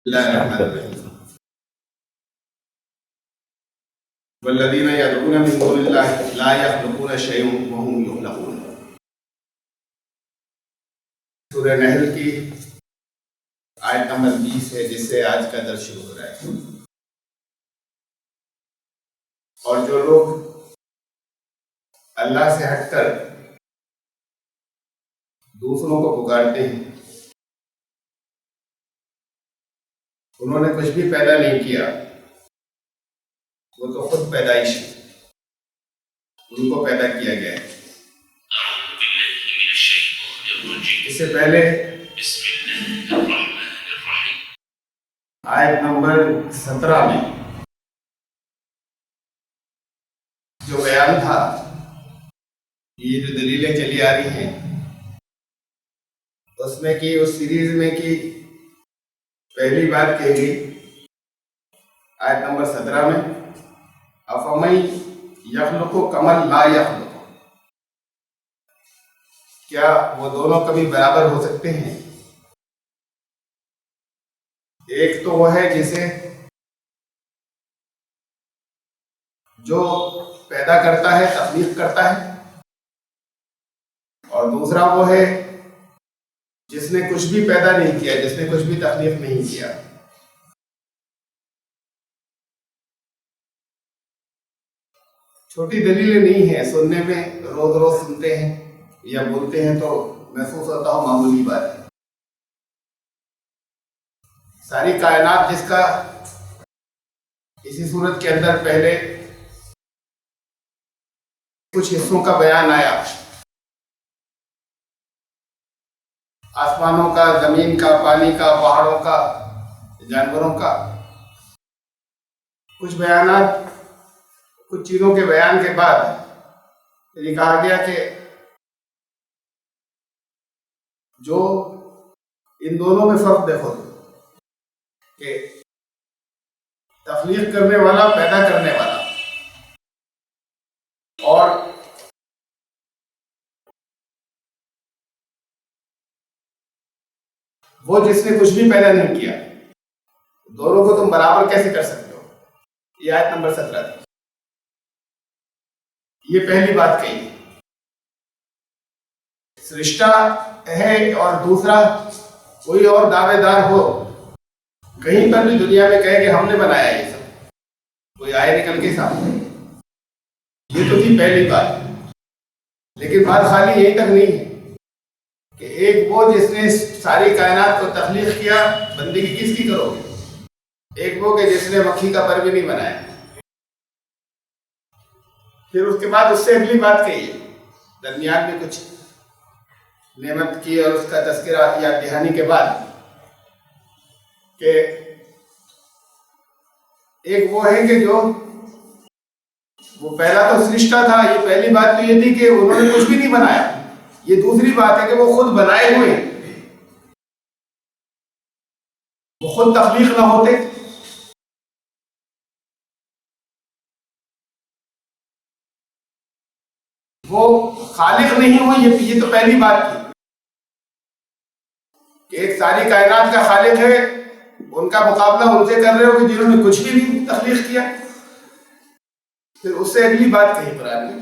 الله الرحمن الرحيم والذين يدعون من دون الله لا يخلقون شيئا وهم يخلقون. سورہ نحل کی آیت نمبر 20 ہے جس سے آج کا درس شروع ہو رہا ہے. اور جو لوگ اللہ سے ہٹ کر دوسروں کو پکارتے ہیں انہوں نے کچھ بھی پیدا نہیں کیا، وہ تو خود پیدائش ہے، ان کو پیدا کیا گیا ہے. اس سے پہلے آیت نمبر 17 میں جو بیان تھا، یہ جو دلیلیں چلی آ رہی ہیں اس میں کی، اس سیریز میں کی پہلی بات کہی گئی آیت نمبر 17 میں، افمن یخلق کمن لا یخلق، کیا وہ دونوں کبھی برابر ہو سکتے ہیں؟ ایک تو وہ ہے جسے جو پیدا کرتا ہے، تخلیق کرتا ہے، اور دوسرا وہ ہے جس نے کچھ بھی پیدا نہیں کیا، جس نے کچھ بھی تخلیق نہیں کیا. چھوٹی دلیلیں نہیں ہیں، سننے میں روز روز سنتے ہیں یا بولتے ہیں تو محسوس ہوتا ہو معمولی بات ہے. ساری کائنات جس کا اسی صورت کے اندر پہلے کچھ حصوں کا بیان آیا، آسمانوں کا، زمین کا، پانی کا، پہاڑوں کا، جانوروں کا، کچھ بیانات، کچھ چیزوں کے بیان کے بعد یہ کہا گیا کہ جو ان دونوں میں فرق دیکھو کہ تخلیق کرنے والا، پیدا کرنے والا، اور وہ جس نے کچھ بھی پیدا نہیں کیا، دونوں کو تم برابر کیسے کر سکتے ہو؟ یہ آیت نمبر 17 تھی. یہ پہلی بات کہی. سرشتہ ہے اور دوسرا کوئی اور دعوے دار ہو، کہیں پر بھی دنیا میں کہے کہ ہم نے بنایا یہ سب، کوئی آئے نکل کے سامنے، یہ تو تھی پہلی بات. لیکن بات خالی یہی تک نہیں ہے کہ ایک وہ جس نے ساری کائنات کو تخلیق کیا، بندگی کس کی کرو گے؟ ایک وہ کہ جس نے مکھی کا پر بھی نہیں بنایا. پھر اس کے بعد اس سے اگلی بات کہی ہے، درمیان میں کچھ نعمت کی اور اس کا تذکرہ یاد دہانی کے بعد، کہ ایک وہ ہے کہ جو وہ پہلا تو سرشتہ تھا. یہ پہلی بات تو یہ تھی کہ انہوں نے کچھ بھی نہیں بنایا. یہ دوسری بات ہے کہ وہ خود بنائے ہوئے، وہ خود تخلیق نہ ہوتے. وہ خالق نہیں ہوئی. یہ تو پہلی بات تھی کہ ایک ساری کائنات کا خالق ہے، ان کا مقابلہ ان سے کر رہے ہو کہ جنہوں نے کچھ بھی نہیں تخلیق کیا. پھر اس سے اگلی بات کہی قرآن نے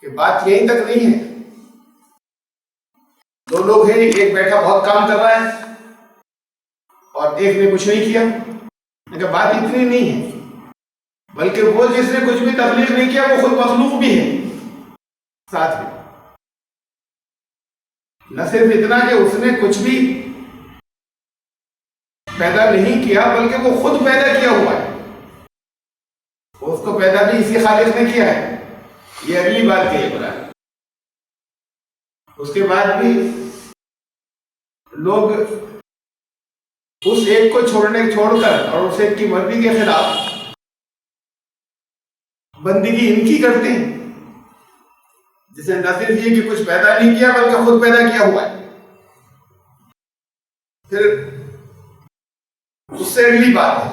کہ بات یہیں تک نہیں ہے. دو لوگ ہیں، ایک بیٹھا بہت کام کر رہا ہے اور ایک نے کچھ نہیں کیا. لیکن بات اتنی نہیں ہے، بلکہ وہ جس نے کچھ بھی تخلیق نہیں کیا وہ خود مخلوق بھی ہے ساتھ میں. نہ صرف اتنا کہ اس نے کچھ بھی پیدا نہیں کیا، بلکہ وہ خود پیدا کیا ہوا ہے. اس کو پیدا بھی اسی خالق نے کیا ہے. یہ اگلی بات کہی قرآن. اس کے بعد بھی لوگ اس ایک کو چھوڑ کر اور اس ایک کی مرضی کے خلاف بندگی ان کی کرتے ہیں، جسے نہ صرف یہ کہ کچھ پیدا نہیں کیا بلکہ خود پیدا کیا ہوا ہے. پھر اس سے اگلی بات ہے،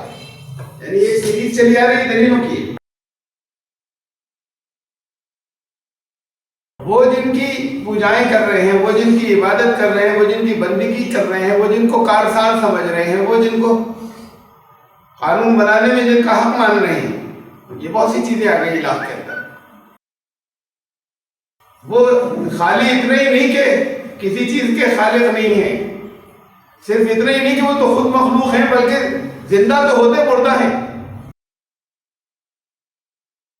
یعنی ایک سیریز چلی آ رہی ہے دلیلوں کی. وہ جن کی پوجائیں کر رہے ہیں، وہ جن کی عبادت کر رہے ہیں، وہ جن کی بندگی کر رہے ہیں، وہ جن کو کارساز سمجھ رہے ہیں، وہ جن کو قانون بنانے میں جن کا حق مان رہے ہیں، یہ بہت سی چیزیں آ گئی الہ کے اندر۔ وہ خالی اتنا ہی نہیں کہ کسی چیز کے خالق نہیں ہیں، صرف اتنا ہی نہیں کہ وہ تو خود مخلوق ہیں، بلکہ زندہ تو ہوتے مردہ ہیں۔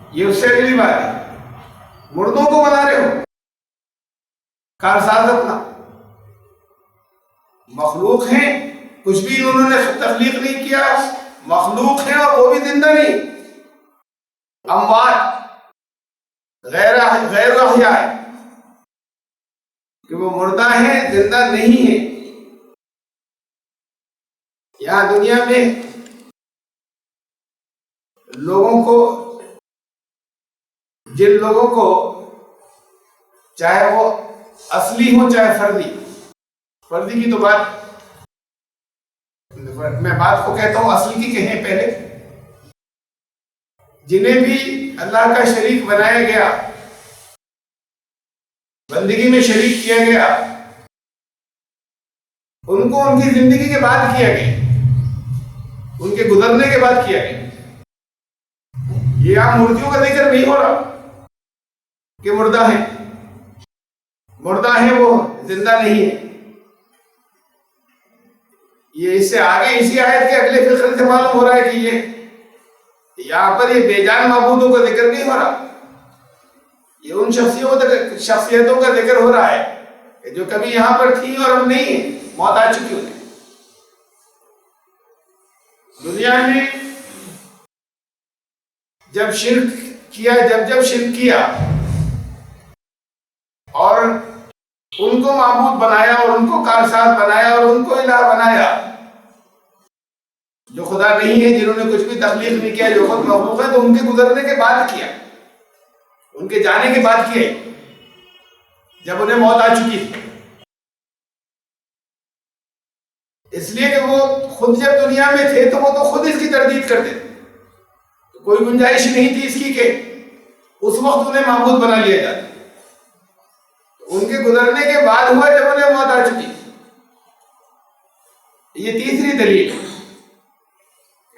یہ اس سے اگلی بات ہے، مردوں کو بنا رہے ہو کارساز اپنا، مخلوق ہیں، کچھ بھی انہوں نے تخلیق نہیں کیا، مخلوق ہیں اور وہ بھی زندہ نہیں، اموات غیر احیاء ہے کہ وہ مردہ ہیں، زندہ نہیں ہیں۔ یہاں دنیا میں لوگوں کو، جن لوگوں کو چاہے وہ اصلی ہو چاہے فردی کی تو بات میں بات کو کہتا ہوں، اصلی کی کہیں پہلے، جنہیں بھی اللہ کا شریک بنایا گیا، بندگی میں شریک کیا گیا، ان کو ان کی زندگی کے بعد کیا گیا، ان کے گزرنے کے بعد کیا گیا۔ یہ آپ مردیوں کا ذکر نہیں ہو رہا کہ مردہ ہیں وہ زندہ نہیں ہے۔ یہ اس سے آگے اسی آیت کے اگلے فقرے سے معلوم ہو رہا ہے کہ یہاں پر یہ بے جان معبودوں کا ذکر نہیں ہو رہا، یہ ان شخصیتوں کا ذکر ہو رہا ہے جو کبھی یہاں پر تھی اور اب نہیں ہے، موت آ چکی انہیں۔ دنیا میں جب شرک کیا اور ان کو معبود بنایا اور ان کو کارساز بنایا اور ان کو الہ بنایا، جو خدا نہیں ہے، جنہوں نے کچھ بھی تخلیق نہیں کیا، جو خود مخلوق ہے، تو ان کے گزرنے کے بعد کیا، ان کے جانے کے بعد کیا، جب انہیں موت آ چکی تھی۔ اس لیے کہ وہ خود جب دنیا میں تھے تو وہ تو خود اس کی تردید کرتے تھے، کوئی گنجائش نہیں تھی اس کی کہ اس وقت انہیں معبود بنا لیا جاتا۔ ان کے گزرنے کے بعد ہوا جب انہیں موت آ چکی۔ یہ تیسری دلیل ہے،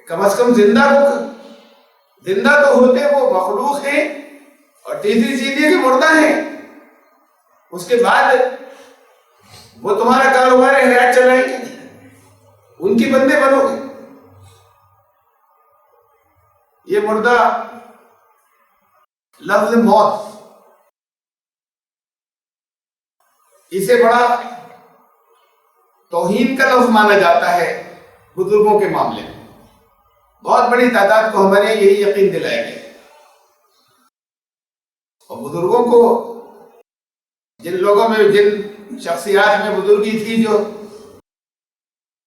کم از کم زندہ تو ہوتے وہ مخلوق ہیں، اور تیسری چیز یہ کہ مردہ ہیں، اس کے بعد وہ تمہارا کاروبار حیات چلائیں گے، ان کی بندے بنو گے۔ یہ مردہ لفظ موت، اسے بڑا توہین کا لفظ مانا جاتا ہے بزرگوں کے معاملے میں۔ بہت بڑی تعداد کو ہمارے یہی یقین دلایا گیا، اور بزرگوں کو، جن لوگوں میں، جن شخصیات میں بزرگی تھی، جو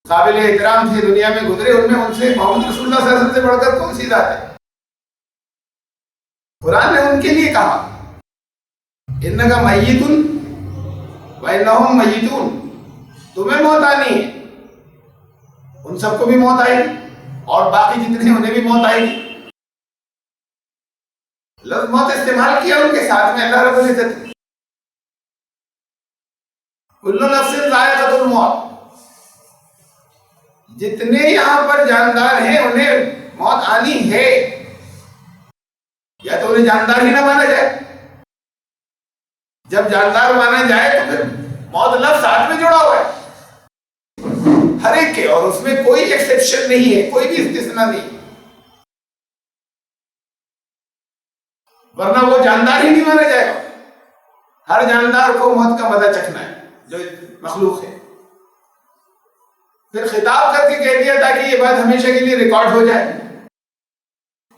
قابل احترام تھے، دنیا میں گزرے، ان سے محمد رسول اللہ صلی اللہ علیہ وسلم سے بڑھ کر کون سی ذات ہے؟ قرآن نے ان کے لیے کہا اِنَّكَ مَيِّتٌ وَإِنَّهُمْ مَيِّتُونَ، تمہیں موت آنی ہے، ان سب کو بھی موت آئے گی، اور باقی جتنے ہیں انہیں بھی موت آئے گی۔ لفظ موت استعمال کیا ان کے ساتھ میں اللہ رب العزت نے، کل نفس ذائقۃ الموت، جتنے یہاں پر جاندار ہیں انہیں موت آنی ہے، یا تو انہیں جاندار ہی نہ مانا جائے۔ جب جاندار مانا جائے تو پھر موت لفظ ساتھ میں جڑا ہوا ہے ہر ایک کے، اور اس میں کوئی ایکسیپشن نہیں ہے، کوئی بھی استثناء نہیں، ورنہ وہ جاندار ہی نہیں مانا جائے گا۔ ہر جاندار کو موت کا مزہ چکھنا ہے جو مخلوق ہے۔ پھر خطاب کر کے کہہ دیا تاکہ یہ بات ہمیشہ کے لیے ریکارڈ ہو جائے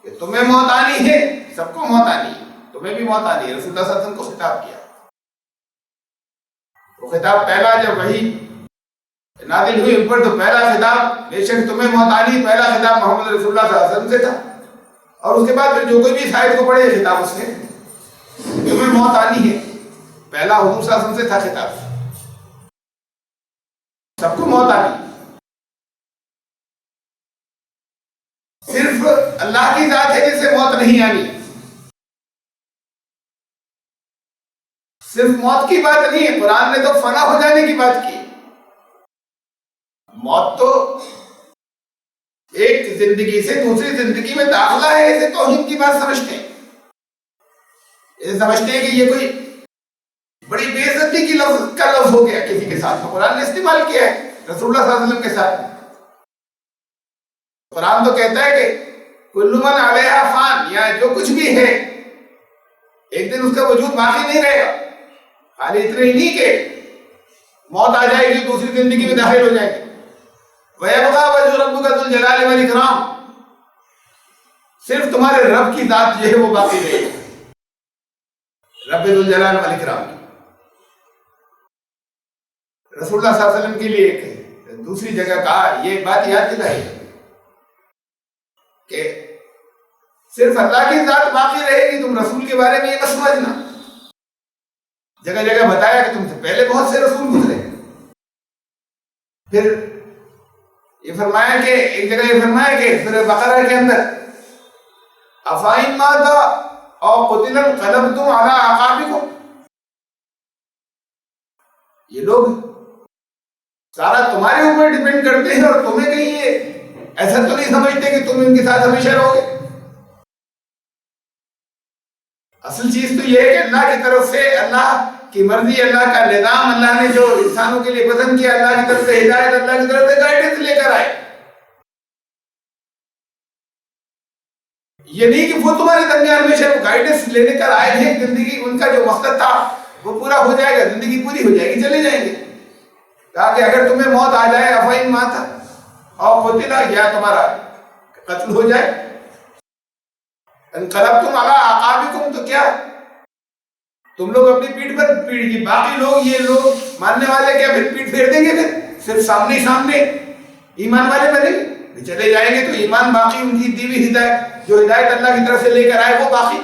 کہ تمہیں موت آنی ہے، سب کو موت آنی ہے، تمہیں بھی موت آنی ہے۔ رسول اللہ صلی اللہ علیہ وسلم کو خطاب کیا، وہ خطاب پہلا جب وحی نازل ہوئی ان پر، تو پہلا خطاب بے شک تمہیں موت آنی، پہلا خطاب محمد رسول اللہ صلی اللہ علیہ وسلم سے تھا، اور اس کے بعد پھر جو کوئی بھی شاید کو پڑھے خطاب اس نے تمہیں موت آنی ہے، پہلا حضور صلی اللہ علیہ وسلم سے تھا خطاب، سب کو موت آنی۔ صرف اللہ کی ذات ہے جسے موت نہیں آنی، صرف موت کی بات نہیں ہے، قرآن نے تو فنا ہو جانے کی بات کی۔ موت تو ایک زندگی سے دوسری زندگی میں داخلہ ہے، اسے توحید کی بات سمجھتے ہیں، اسے سمجھتے ہیں کہ یہ کوئی بڑی بے عزتی کی لفظ ہو گیا کسی کے ساتھ، تو قرآن نے استعمال کیا ہے رسول اللہ صلی اللہ علیہ وسلم کے ساتھ۔ قرآن تو کہتا ہے کہ کل من علیہا فان، یا جو کچھ بھی ہے ایک دن اس کا وجود باقی نہیں رہے گا، خالی اتنا ہی نہیں کہ موت آ جائے گی دوسری زندگی میں داخل ہو جائے گی۔ وَيَبْقَى وَجْهُ رَبِّكَ ذُو الْجَلَالِ وَالْإِكْرَامِ، صرف تمہارے رب کی ذات جو ہے وہ باقی رہے گی، رب ذو الجلال والاکرام۔ رسول اللہ صلی اللہ علیہ وسلم کے لیے ایک دوسری جگہ کہا، یہ بات یاد دلائی کہ صرف اللہ کی ذات باقی رہے گی، تم رسول کے بارے میں یہ نہ سمجھنا۔ جگہ جگہ بتایا کہ تم سے پہلے بہت سے رسول گزرے، پھر یہ فرمایا کہ ایک جگہ یہ فرمایا کہ سورہ بقرہ کے اندر افائن ماتا او قتل انقلبتم علی اعقابکم، یہ لوگ سارا تمہارے اوپر ڈیپینڈ کرتے ہیں اور تمہیں کہیں یہ ایسا تو نہیں سمجھتے کہ تم ان کے ساتھ ہمیشہ رہو گے۔ اصل چیز تو یہ ہے کہ اللہ کی طرف سے اللہ کی مرضی، اللہ کا نظام، اللہ نے جو انسانوں کے لیے پسند کیا، اللہ کی طرف سے ہدایت، اللہ کی طرف سے گائیڈنس لے کر آئے۔ یہ نہیں کہ وہ تمہارے درمیان ہمیشہ وہ گائیڈنس لینے کر آئے ہیں، زندگی ان کا جو مقصد تھا وہ پورا ہو جائے گا، زندگی پوری ہو جائے گی، چلے جائیں گے۔ کہا کہ اگر تمہیں موت آ جائے افائن ماتا اور قتل، یا تمہارا قتل ہو جائے، انقلبتم علی اعقابکم، تو کیا تم لوگ اپنی پیٹھ پر باقی لوگ، یہ لوگ ماننے والے کیا پھر پیٹھ پھیر دیں گے؟ پھر صرف سامنے سامنے ایمان والے بنے گے، چلے جائیں گے تو ایمان باقی، ان کی دی ہوئی ہدایت، جو ہدایت اللہ کی طرف سے لے کر آئے وہ باقی۔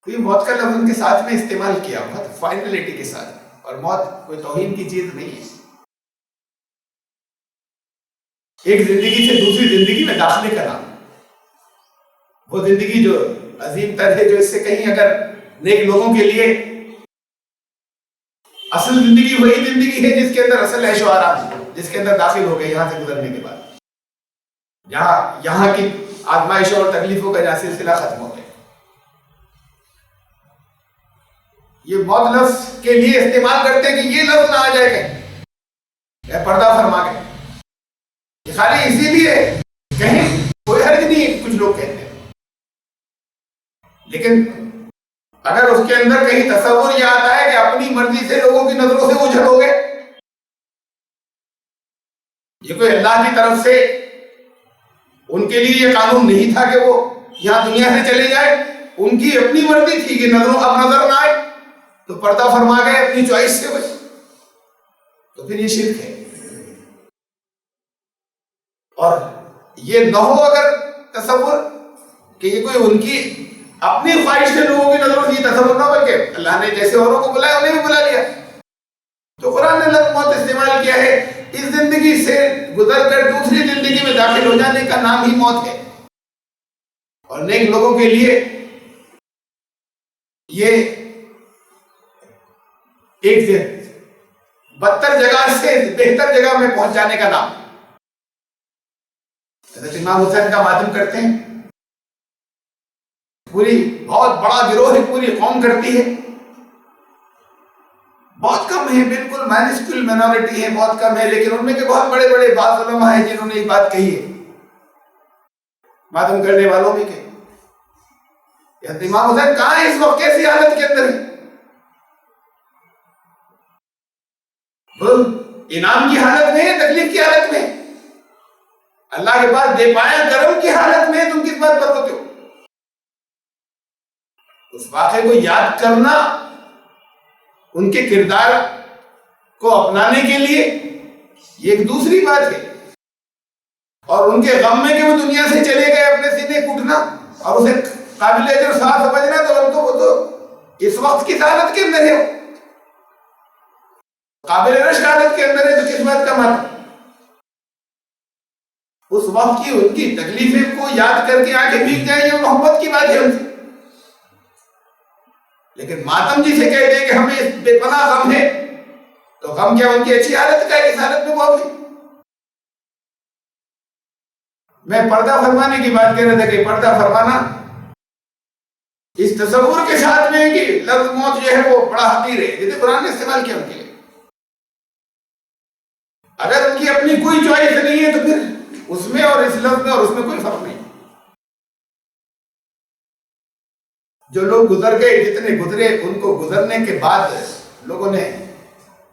تو یہ موت کا لفظ ان کے ساتھ میں استعمال کیا، بہت فائنلٹی کے ساتھ، اور موت کوئی توہین کی چیز نہیں ہے۔ ایک زندگی سے دوسری زندگی میں داخلے کا نام، وہ زندگی جو عظیم تر ہے، جو اس سے کہیں اگر نیک لوگوں کے لیے اصل زندگی وہی زندگی ہے جس کے اندر اصل عیش و آرام ہے، جس کے اندر داخل ہو گئے یہاں سے گزرنے کے بعد، یہاں کی آزمائشوں اور تکلیفوں کا جہاں سلسلہ ختم ہو گیا۔ یہ موت لفظ کے لیے استعمال کرتے ہیں کہ یہ لفظ نہ آ جائے گا، پردہ فرما کے، یہ خالی اسی لیے کہیں کوئی حرج نہیں، کچھ لوگ کہتے ہیں، لیکن اگر اس کے اندر کہیں تصور یہ آتا ہے کہ اپنی مرضی سے لوگوں کی نظروں سے اجھلو گے، یہ کوئی اللہ کی طرف سے ان کے لیے یہ قانون نہیں تھا کہ وہ یہاں دنیا سے چلے جائے، ان کی اپنی مرضی تھی کہ اب نظر نہ آئے تو پردہ فرما گئے اپنی چوائس سے، بس تو پھر یہ شرک ہے۔ اور یہ نہ ہو اگر تصور کہ یہ کوئی ان کی اپنی خواہش سے لوگوں کی نظروں سے تصور نہ، بلکہ اللہ نے جیسے اوروں کو بلایا انہیں بھی بلا لیا، تو قرآن نے لفظ موت استعمال کیا ہے۔ اس زندگی سے گزر کر دوسری زندگی میں داخل ہو جانے کا نام ہی موت ہے، اور نیک لوگوں کے لیے یہ ایک بدتر جگہ سے بہتر جگہ میں پہنچ جانے کا نام۔ حضرت امام حسین کا ماتم کرتے ہیں، پوری بہت بڑا گروہ ہے، پوری قوم کرتی ہے، بہت کم ہے، بالکل مائنسکول مینورٹی ہے، بہت کم ہے، لیکن ان میں کے بہت بڑے بڑے بعض علماء ہیں جنہوں نے یہ بات کہی ہے، ماتم کرنے والوں میں کہ حضرت امام حسین کہاں ہے اس وقت، کیسی حالت کے اندر ہے؟ انعام کی حالت میں ہے، تکلیف کی حالت میں، اللہ کے پاس دے پایا کرم کی حالت میں، تم کس بات پر روتے ہو؟ اس واقعے کو یاد کرنا ان کے کردار کو اپنانے کے لیے یہ ایک دوسری بات ہے، اور ان کے غم میں کہ وہ دنیا سے چلے گئے اپنے سینے کوٹنا اور اسے قابل اجر ثواب سمجھنا، تو وہ تو اس وقت کی حالت کے اندر ہے، قابل رشک حالت کے اندر ہے، تو کس بات کا مطلب؟ اس وقت کی ان کی تکلیفیں کو یاد کر کے آنکھیں بھیگ جائیں، یہ محبت کی بات ہے ان سے، لیکن ماتم جی سے کہہ دیں کہ ہمیں بے پناہ غم ہے، تو غم کیا ان کی اچھی حالت کا ہے؟ اس حالت میں وہ ہوگی۔ میں پردہ فرمانے کی بات کہہ رہا تھا کہ پردہ فرمانا اس تصور کے ساتھ میں کہ لفظ موت جو ہے وہ بڑا حقیر ہے، جیسے قرآن نے استعمال کیا ان کے لیے۔ اگر ان کی اپنی کوئی چوائس نہیں ہے تو پھر اس میں اور اس لفظ میں اور اس میں کوئی فرق نہیں۔ جو لوگ گزر گئے، جتنے گزرے، ان کو گزرنے کے بعد لوگوں نے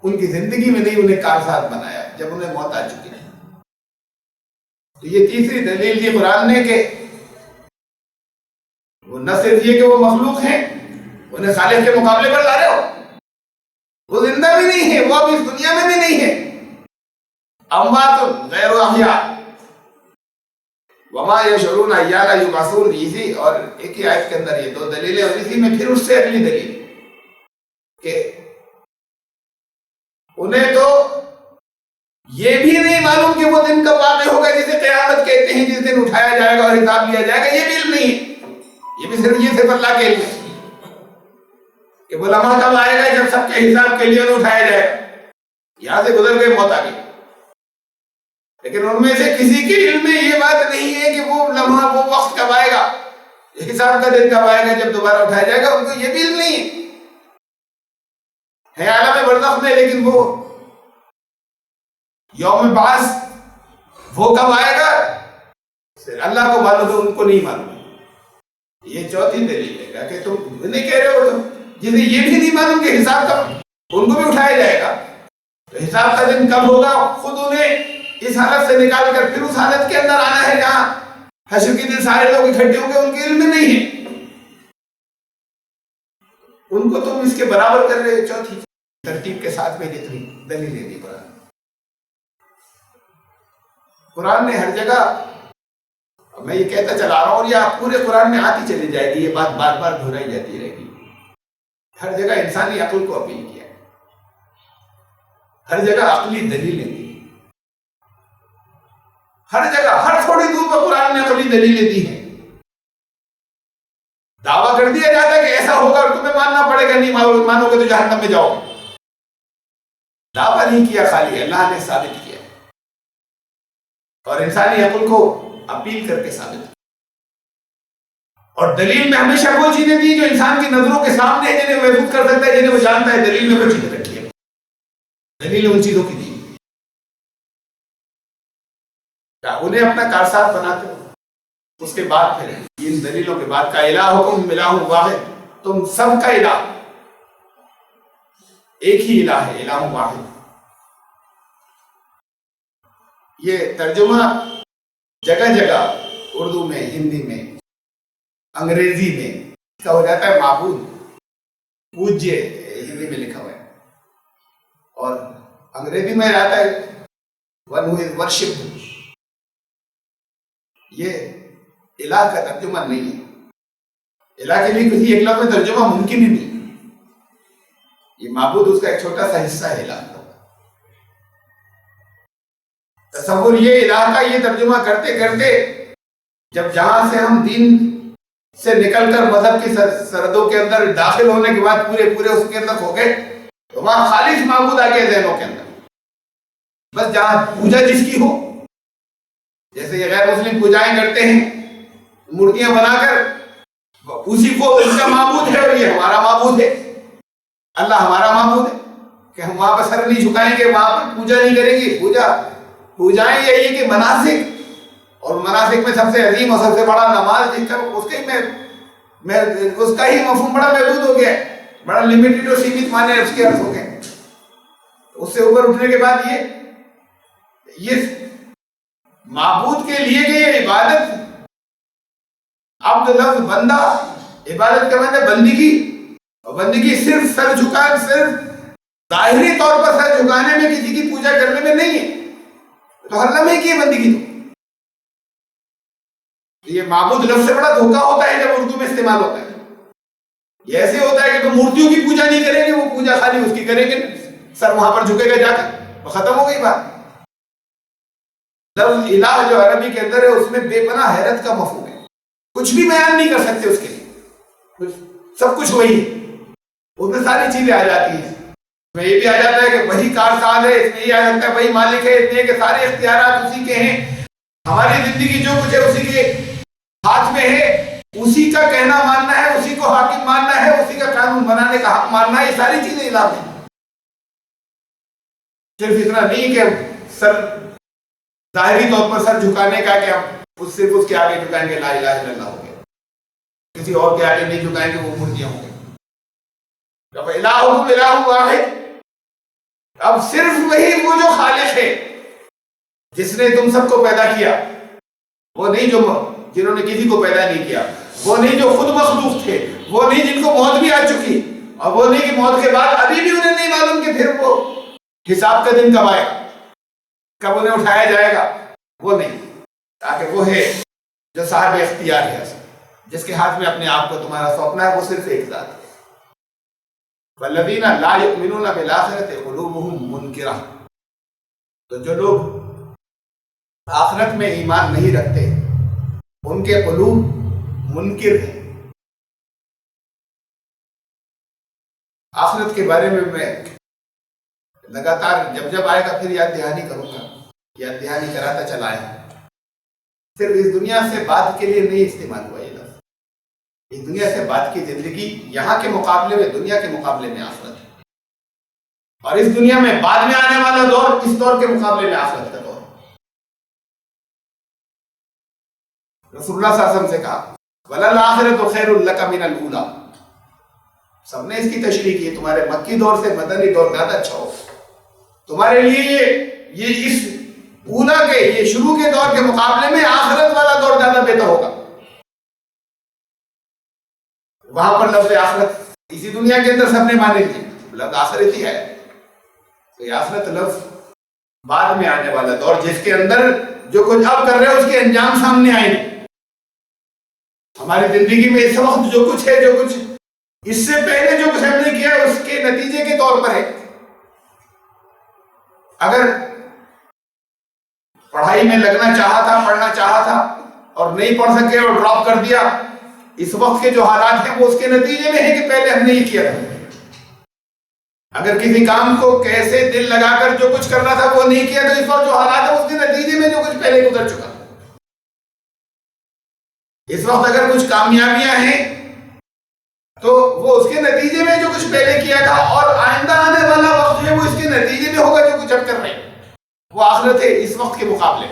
ان کی زندگی میں نہیں انہیں کارساز بنایا جب انہیں موت آ چکی ہے۔ تو یہ تیسری دلیل دی قرآن نے کہ وہ نہ صرف یہ کہ وہ مخلوق ہیں، انہیں خالق کے مقابلے پر لا رہے ہو، وہ زندہ بھی نہیں ہے، وہ اب اس دنیا میں بھی نہیں ہے، اموات غیر احیاء وما یشعرون ایان یبعثون۔ اسی اور ایک ہی آیت کے اندر یہ دو دلیلیں، اور اسی میں پھر اس سے اگلی دلیل کہ انہیں تو یہ بھی نہیں معلوم کہ وہ دن کب واقع ہوگا جسے قیامت کہتے ہیں، جس دن اٹھایا جائے گا اور حساب لیا جائے گا، یہ بھی علم نہیں ہے۔ یہ بھی صرف اللہ کے علم ہے کہ وہ لمحہ کب آئے گا جب سب کے حساب کے لیے انہیں اٹھایا جائے گا۔ یہاں سے گزر گئے، موت آ گئی، لیکن ان میں سے کسی کے علم میں یہ بات نہیں ہے کہ وہ لمحہ، وہ وقت کب آئے گا، حساب کا دن کب آئے گا جب دوبارہ اٹھایا جائے گا، ان کو یہ بھی علم نہیں ہے عالم برزخ میں۔ لیکن وہ یوم بعث وہ کب آئے گا اللہ کو معلوم ہے، ان کو نہیں معلوم ہے۔ یہ چوتھی دلیل ہے کہ تم نہیں کہہ رہے ہو، تم جسے یہ بھی نہیں معلوم کہ حساب کب، ان کو بھی اٹھایا جائے گا، تو حساب کا دن کب ہوگا خود انہیں اس حالت سے نکال کر پھر اس حالت کے اندر آنا ہے جہاں حشر کے دن سارے لوگ اکٹھے ہوں گے، ان کے علم میں نہیں ہے، ان کو تم اس کے برابر کر رہے ہو۔ چوتھی ترتیب کے ساتھ میں جتنی دلیلیں دی قرآن نے ہر جگہ، میں یہ کہتا چلا رہا ہوں اور یہ پورے قرآن میں آتی چلی جائے گی، یہ بات بار بار دہرائی جاتی رہے گی، ہر جگہ انسانی عقل کو اپیل کیا ہے، ہر جگہ عقلی دلیلیں دی، ہر جگہ ہر تھوڑی دور پر قرآن نے عقلی دلیلیں دی ہیں۔ دعویٰ کر دیا جاتا ہے کہ ایسا ہوگا اور تمہیں ماننا پڑے گا، نہیں مانو گے تو جہنم میں جاؤ گے۔ دعویٰ نہیں کیا، خالی اللہ نے ثابت کیا اور انسانی عقل کو اپیل کر کے ثابت کیا۔ اور دلیل میں ہمیشہ وہ چیزیں دی جو انسان کی نظروں کے سامنے ہے، جنہیں وہ محفوظ کر سکتا ہے، جنہیں وہ جانتا ہے۔ دلیل میں وہ چیزیں رکھی ہے، دلیل ان چیزوں کی دی، انہیں اپنا کارساز بناتے ہو۔ اس کے بعد پھر ان دلیلوں کے بعد کا الہکم الہ واحد، تم سب کا الہ ایک ہی الہ ہے، الہ واحد۔ یہ ترجمہ جگہ جگہ اردو میں، ہندی میں، انگریزی میں اس کا ہو جاتا ہے معبود، پوجیہ ہندی میں لکھا ہوا ہے، اور انگریزی میں آتا ہے ون ہو از ورشپڈ۔ یہ الہ کا ترجمہ نہیں ہے، الہ کے لیے کسی ایک لفظ میں ترجمہ ممکن ہی نہیں، یہ معبود اس کا ایک چھوٹا سا حصہ ہے الہ کا۔ تصور یہ الہ کا یہ ترجمہ کرتے کرتے جب جہاں سے ہم دین سے نکل کر مذہب کی سرحدوں کے اندر داخل ہونے کے بعد پورے اس کے اندر ہو گئے، تو وہاں خالص معبود آ گئے ذہنوں کے اندر، بس جہاں پوجا جس کی ہو، جیسے یہ غیر مسلم پوجائیں کرتے ہیں مورتیاں بنا کر، اسی کو اس کا معبود ہے اور یہ ہمارا معبود ہے، اللہ ہمارا معبود ہے کہ ہم وہاں پر سر نہیں جھکائیں گے، وہاں پر پوجا نہیں کریں گے۔ پوجائیں یہی ہے کہ مناسک، اور مناسک میں سب سے عظیم اور سب سے بڑا نماز، جس کا اس کا ہی مفہوم بڑا محدود ہو گیا ہے، بڑا لمیٹڈ اور سیمت معنی اس کے ارتھ ہو گئے۔ اس سے اوپر اٹھنے کے بعد یہ معبود کے لیے کہ یہ عبادت، عبد لفظ بندہ، عبادت کا معنی بندگی، اور بندگی صرف سر جھکان، صرف ظاہری طور پر سر جھکانے میں، کسی کی پوجا کرنے میں نہیں ہے، تو ہر لمحے کی بندگی۔ تو یہ معبود لفظ سے بڑا دھوکہ ہوتا ہے جب اردو میں استعمال ہوتا ہے۔ یہ ایسے ہوتا ہے کہ تو مورتیوں کی پوجا نہیں کریں گے، وہ پوجا خالی اس کی کریں گے، سر وہاں پر جھکے گا جا کر، وہ ختم ہو گئی بات۔ لفظ الہ جو عربی کے اندر ہے اس میں بے پناہ حیرت کا مفہوم ہے، کچھ بھی بیان نہیں کر سکتے اس کے لیے، سب کچھ وہی ہے۔ اس میں ساری چیزیں آ جاتی ہیں. اس میں یہ بھی آ جاتا ہے کہ وہی کارساز ہے, اس میں یہ آ جاتا ہے وہی مالک ہے, اس لیے کہ سارے اختیارات اسی کے ہیں. ہماری زندگی جو کچھ ہے اسی کے ہاتھ میں ہے, اسی کا کہنا ماننا ہے, اسی کو حاکم ماننا ہے, اسی کا قانون بنانے کا حق ماننا ہے. یہ ساری چیزیں الہ ہیں. صرف اتنا نہیں کہ سر ظاہری طور پر سر جھکانے کا کہ ہم صرف اس کے آگے جھکائیں گے لا الہ الا اللہ ہو گیا, کسی اور کے آگے نہیں جھکائیں گے وہ مورتیاں ہوں گے. جب الہکم الہ واحد, اب صرف وہی وہ جو خالق ہے جس نے تم سب کو پیدا کیا, وہ نہیں جو جنہوں نے کسی کو پیدا نہیں کیا, وہ نہیں جو خود مخلوق تھے, وہ نہیں جن کو موت بھی آ چکی, اور وہ نہیں کہ موت کے بعد ابھی بھی انہیں نہیں معلوم کہ پھر وہ حساب کا دن کب آئے گا, کب انہیں اٹھایا جائے گا, وہ نہیں. تاکہ وہ ہے جو صاحب اختیار ہے, جس کے ہاتھ میں اپنے آپ کو تمہارا سونپنا ہے, وہ صرف ایک ذات ہے. والذین لا یؤمنون بالآخرۃ قلوبهم منکرہ, تو جو لوگ آخرت میں ایمان نہیں رکھتے ان کے قلوب منکر ہیں. آخرت کے بارے میں لگاتار جب آئے گا پھر یاد دہانی کروں گا, یاد دہانی کراتا چلا ہے. صرف اس دنیا سے بعد کے لیے نہیں استعمال ہوا یہ لفظ. اس دنیا سے بعد کی زندگی یہاں کے مقابلے میں, دنیا کے مقابلے میں آخرت ہے, اور اس دنیا میں بعد میں آنے والا دور اس دور کے مقابلے میں آخرت کا دور. رسول اللہ صلی اللہ علیہ وسلم سے کہا وَلَلْآخِرَةُ خَيْرٌ لَكَ مِنَ الْأُولَىٰ. سب نے اس کی تشریح کی, تمہارے مکی دور سے مدنی دور زیادہ اچھا ہو تمہارے لیے. یہ اس اولا کے, یہ شروع کے دور کے مقابلے میں آخرت والا دور زیادہ بہتر ہوگا. وہاں پر لفظ آخرت اسی دنیا کے اندر سب نے مانے تھے, لفظ آخرت ہی ہے. تو یہ آخرت لفظ بعد میں آنے والا دور, جس کے اندر جو کچھ اب کر رہے ہیں اس کے انجام سامنے آئیں گے. ہماری زندگی میں اس وقت جو کچھ ہے, جو کچھ اس سے پہلے جو کچھ ہم نے کیا اس کے نتیجے کے طور پر ہے. اگر پڑھائی میں لگنا چاہا تھا, پڑھنا چاہا تھا اور نہیں پڑھ سکے اور ڈراپ کر دیا, اس وقت کے جو حالات ہیں وہ اس کے نتیجے میں ہے کہ پہلے ہم نے یہ کیا تھا. اگر کسی کام کو کیسے دل لگا کر جو کچھ کرنا تھا وہ نہیں کیا, تو اس وقت جو حالات ہیں اس کے نتیجے میں جو کچھ پہلے گزر چکا. اس وقت اگر کچھ کامیابیاں ہیں تو وہ اس کے نتیجے میں جو کچھ پہلے کیا تھا, اور آئندہ آنے والا وقت جو ہے وہ اس کے نتیجے میں ہوگا جو کچھ اب کر رہے ہیں. وہ آخرت ہے اس وقت کے مقابلے,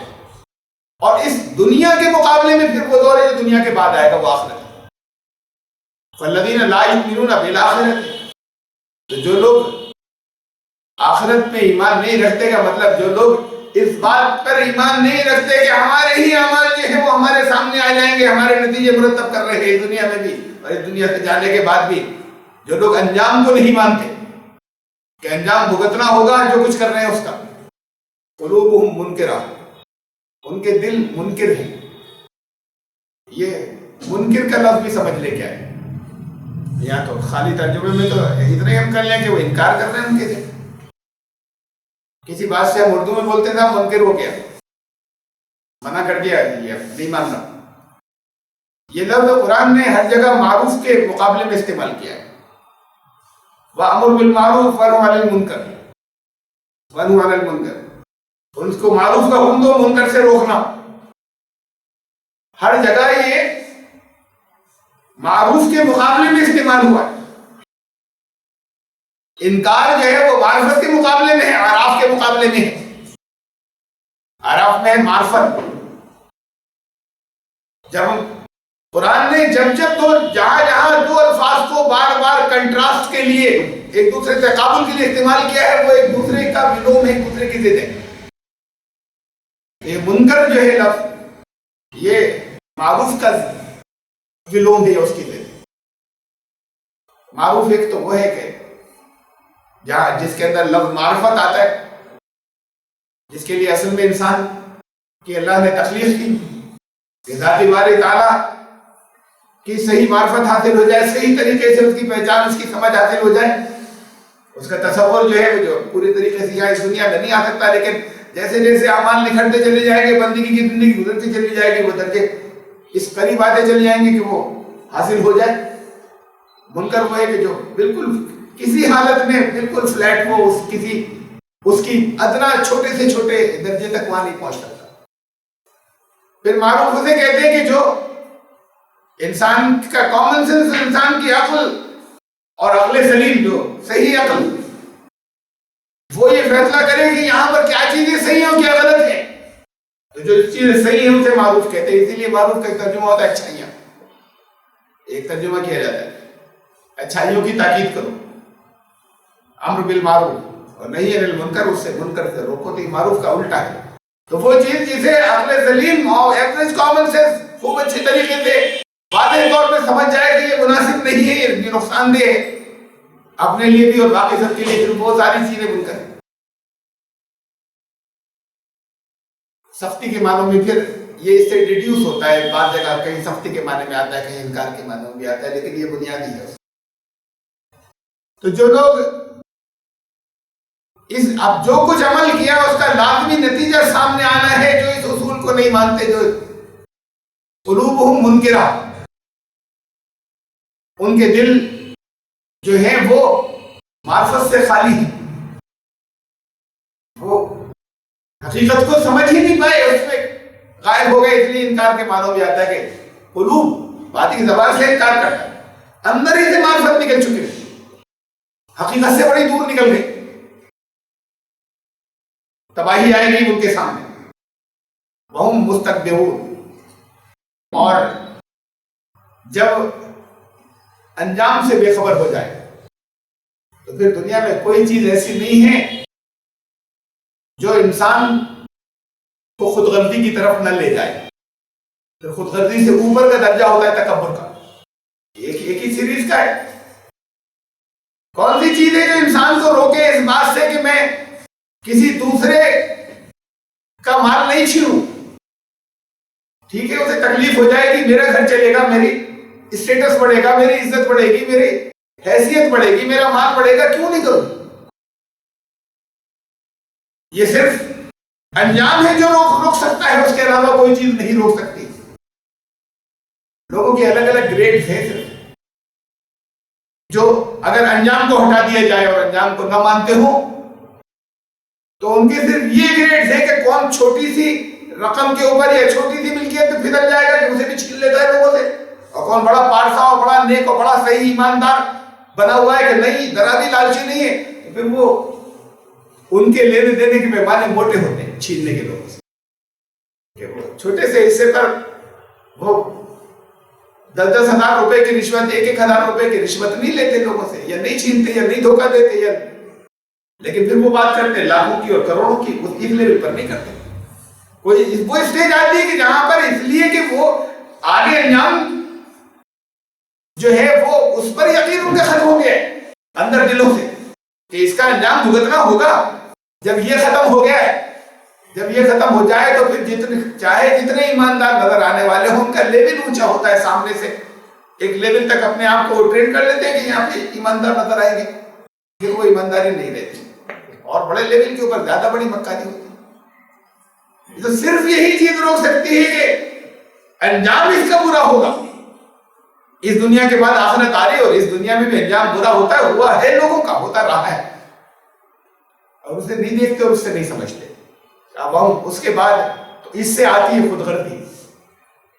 اور اس دنیا کے مقابلے میں پھر وہ دور ہے جو دنیا کے بعد آئے گا, وہ آخرت ہے. فالذین لا یؤمنون بالآخرۃ, تو جو لوگ آخرت میں ایمان نہیں رکھتے کا مطلب جو لوگ اس بات پر ایمان نہیں رکھتے کہ ہمارے ہی اعمال جو ہیں وہ ہمارے سامنے آ جائیں گے, ہمارے نتیجے مرتب کر رہے ہیں اس دنیا میں بھی اور اس دنیا سے جانے کے بعد بھی. جو لوگ انجام کو نہیں مانتے کہ انجام بھگتنا ہوگا جو کچھ کر رہے ہیں اس کا. قلوبہم منکرہ, ان کے دل منکر ہیں. یہ منکر کا لفظ بھی سمجھ لے کیا ہے. یا تو خالی ترجمے میں تو اتنا ہی ہم کر لیں کہ وہ انکار کر رہے ہیں ان کے دل. کسی بات سے ہم اردو میں بولتے تھے منکر ہو گیا, منع کر دیا, یہ نہیں مان رہا. یہ لفظ قرآن نے ہر جگہ معروف کے مقابلے میں استعمال کیا ہے. وَأَمُرْ بِالْمَعْرُوفِ وَانْهَ عَنِ الْمُنْكَرِ, وَانْهَ عَنِ الْمُنْكَرِ, ان کو معروف کا حکم دو, منکر سے روکنا. ہر جگہ یہ معروف کے مقابلے میں استعمال ہوا ہے. انکار جو ہے وہ معرفت کے مقابلے میں ہے, اعراف کے مقابلے میں ہے. اعراف میں ہے معرفت. جب قرآن نے جب جہاں دو الفاظ کو بار بار کنٹراسٹ کے لیے, ایک دوسرے سے تقابل کے لیے استعمال کیا ہے, وہ ایک دوسرے کا ولوم ہے, ایک دوسرے کی ضد ہے. یہ منکر جو ہے لفظ یہ معروف کا ولوم ہے, اس کی ضد. معروف ایک تو وہ ہے کہ جہاں جس کے اندر لفظ معرفت آتا ہے, جس کے لیے اصل میں انسان کی اللہ نے تخلیق کی کہ ذاتی باری تعالیٰ کی صحیح معرفت حاصل ہو جائے, صحیح طریقے سے اس کی پہچان, اس کی سمجھ حاصل ہو جائے. اس کا تصور جو ہے جو پوری طریقے سے یہاں اس دنیا میں نہیں آ سکتا, لیکن جیسے جیسے اعمال نکھرتے چلے جائیں گے, بندگی کی زندگی گزرتی چلی جائے گی, وہ درجے اس قریب آتے چلے جائیں گے کہ وہ حاصل ہو جائے. منکر وہ ہے کہ جو بالکل کسی حالت میں بالکل فلیٹ وہ اس کی ادنا چھوٹے سے چھوٹے درجے تک وہاں نہیں پہنچ سکتا. پھر معروف اسے کہتے ہیں کہ جو انسان کا کامن سینس، انسان کی عقل اور عقل سلیم، جو صحیح عقل، وہ یہ فیصلہ کرے کہ یہاں پر کیا چیزیں صحیح ہیں اور کیا غلط ہیں. تو جو چیزیں صحیح ہیں اسے معروف کہتے ہیں. اسی لیے معروف کا ایک ترجمہ ہوتا ہے اچھائیاں. ایک ترجمہ کیا جاتا ہے اچھائیوں کی تاکید کرو، امر بالمعروف اور نہی عن المنکر، اس سے منکر سے روکو. تو معروف کا الٹا ہے. تو وہ چیز جسے عقل سلیم اور ایوریج کامن سینس خوب اچھی طریقے سے واضح طور پہ سمجھ جائے کہ یہ مناسب نہیں ہے، یہ نقصان دہ ہے اپنے لیے بھی اور باقی سب کے لیے، پھر بہت ساری چیزیں منکر ہیں. سختی کے معنوں میں پھر یہ اس سے ریڈیوس ہوتا ہے. بعض جگہ کہیں سختی کے معنی میں آتا ہے، کہیں انکار کے معنی میں بھی آتا ہے، لیکن یہ بنیادی ہے. تو جو لوگ اب جو کچھ عمل کیا اس کا لازمی نتیجہ سامنے آنا ہے، جو اس اصول کو نہیں مانتے، جو قلوبہم منکرہ، ان کے دل جو ہیں وہ معرفت سے خالی ہیں، وہ حقیقت کو سمجھ ہی نہیں پائے، اس میں غائب ہو گئے. اس لیے انکار کے معنوں بھی آتا ہے کہ قلوب باطنی زبان سے انکار کرتا ہے، اندر ہی سے معرفت نکل چکے، حقیقت سے بڑی دور نکل گئے. تباہی آئے گی ان کے سامنے. وہم مستکبرون. اور جب انجام سے بے خبر ہو جائے تو پھر دنیا میں کوئی چیز ایسی نہیں ہے جو انسان کو خود غرضی کی طرف نہ لے جائے. پھر خود غرضی سے اوپر کا درجہ ہوتا ہے تکبر کا. ایک ہی سیریز کا ہے. کون سی چیز ہے جو انسان کو روکے اس بات سے کہ میں کسی دوسرے کا مال نہیں چھینوں؟ ٹھیک ہے، اسے تکلیف ہو جائے گی، میرا گھر چلے گا، میری اسٹیٹس بڑھے گا، میری عزت بڑھے گی، میری حیثیت بڑھے گی، میرا مال بڑھے گا، کیوں نہیں کروں؟ یہ صرف انجام ہے جو روک سکتا ہے، اس کے علاوہ کوئی چیز نہیں روک سکتی. لوگوں کے الگ الگ گریڈز ہیں صرف، جو اگر انجام کو ہٹا دیا جائے اور انجام کو نہ مانتے ہوں تو ان کے صرف یہ گریڈز ہیں کہ کون چھوٹی سی رقم کے اوپر یا چھوٹی سی ملکیت پہ پھسل جائے گا کہ اسے بھی چھین لیتا ہے لوگوں سے، اور کون بڑا پارسا اور بڑا نیک اور بڑا صحیح ایماندار بنا ہوا ہے کہ نہیں، ذرا بھی لالچی نہیں ہے. تو پھر وہ ان کے لینے دینے کے پیمانے موٹے ہوتے ہیں چھیننے کے لوگوں سے، کہ وہ چھوٹے سے حصے پر وہ 10,000 روپے کی رشوت، 1,000 روپے کی رشوت نہیں لیتے لوگوں سے، یا نہیں چھینتے، یا نہیں دھوکہ دیتے، یا لیکن پھر وہ بات کرتے ہیں لاکھوں کی اور کروڑوں کی. اس لیول پر نہیں کرتے. وہ اسٹیج آتی ہے کہ جہاں پر اس لیے کہ وہ آگے انجام جو ہے وہ اس پر یقین ان کا ختم ہو گیا اندر دلوں سے کہ اس کا انجام بھگتنا ہوگا. جب یہ ختم ہو گیا ہے، جب یہ ختم ہو جائے تو پھر جتنے ایماندار نظر آنے والے ہوں ان کا لیول اونچا ہوتا ہے. سامنے سے ایک لیول تک اپنے آپ کو ٹرین کر لیتے ہیں کہ یہاں پہ ایماندار نظر آئیں گے، پھر وہ ایمانداری نہیں رہتی اور بڑے لیول کے اوپر زیادہ بڑی مکاری ہوتی ہے. تو صرف یہی چیز روک سکتی ہے کہ انجام اس کا برا ہوگا. اس دنیا کے بعد آخرت آ رہی اور اس دنیا میں بھی انجام برا ہوتا ہے، ہوا ہے، لوگوں کا ہوتا رہا ہے، اور اسے نہیں دیکھتے اور اس سے نہیں سمجھتے. اب ہم اس کے بعد تو اس سے آتی ہے خود غرضی.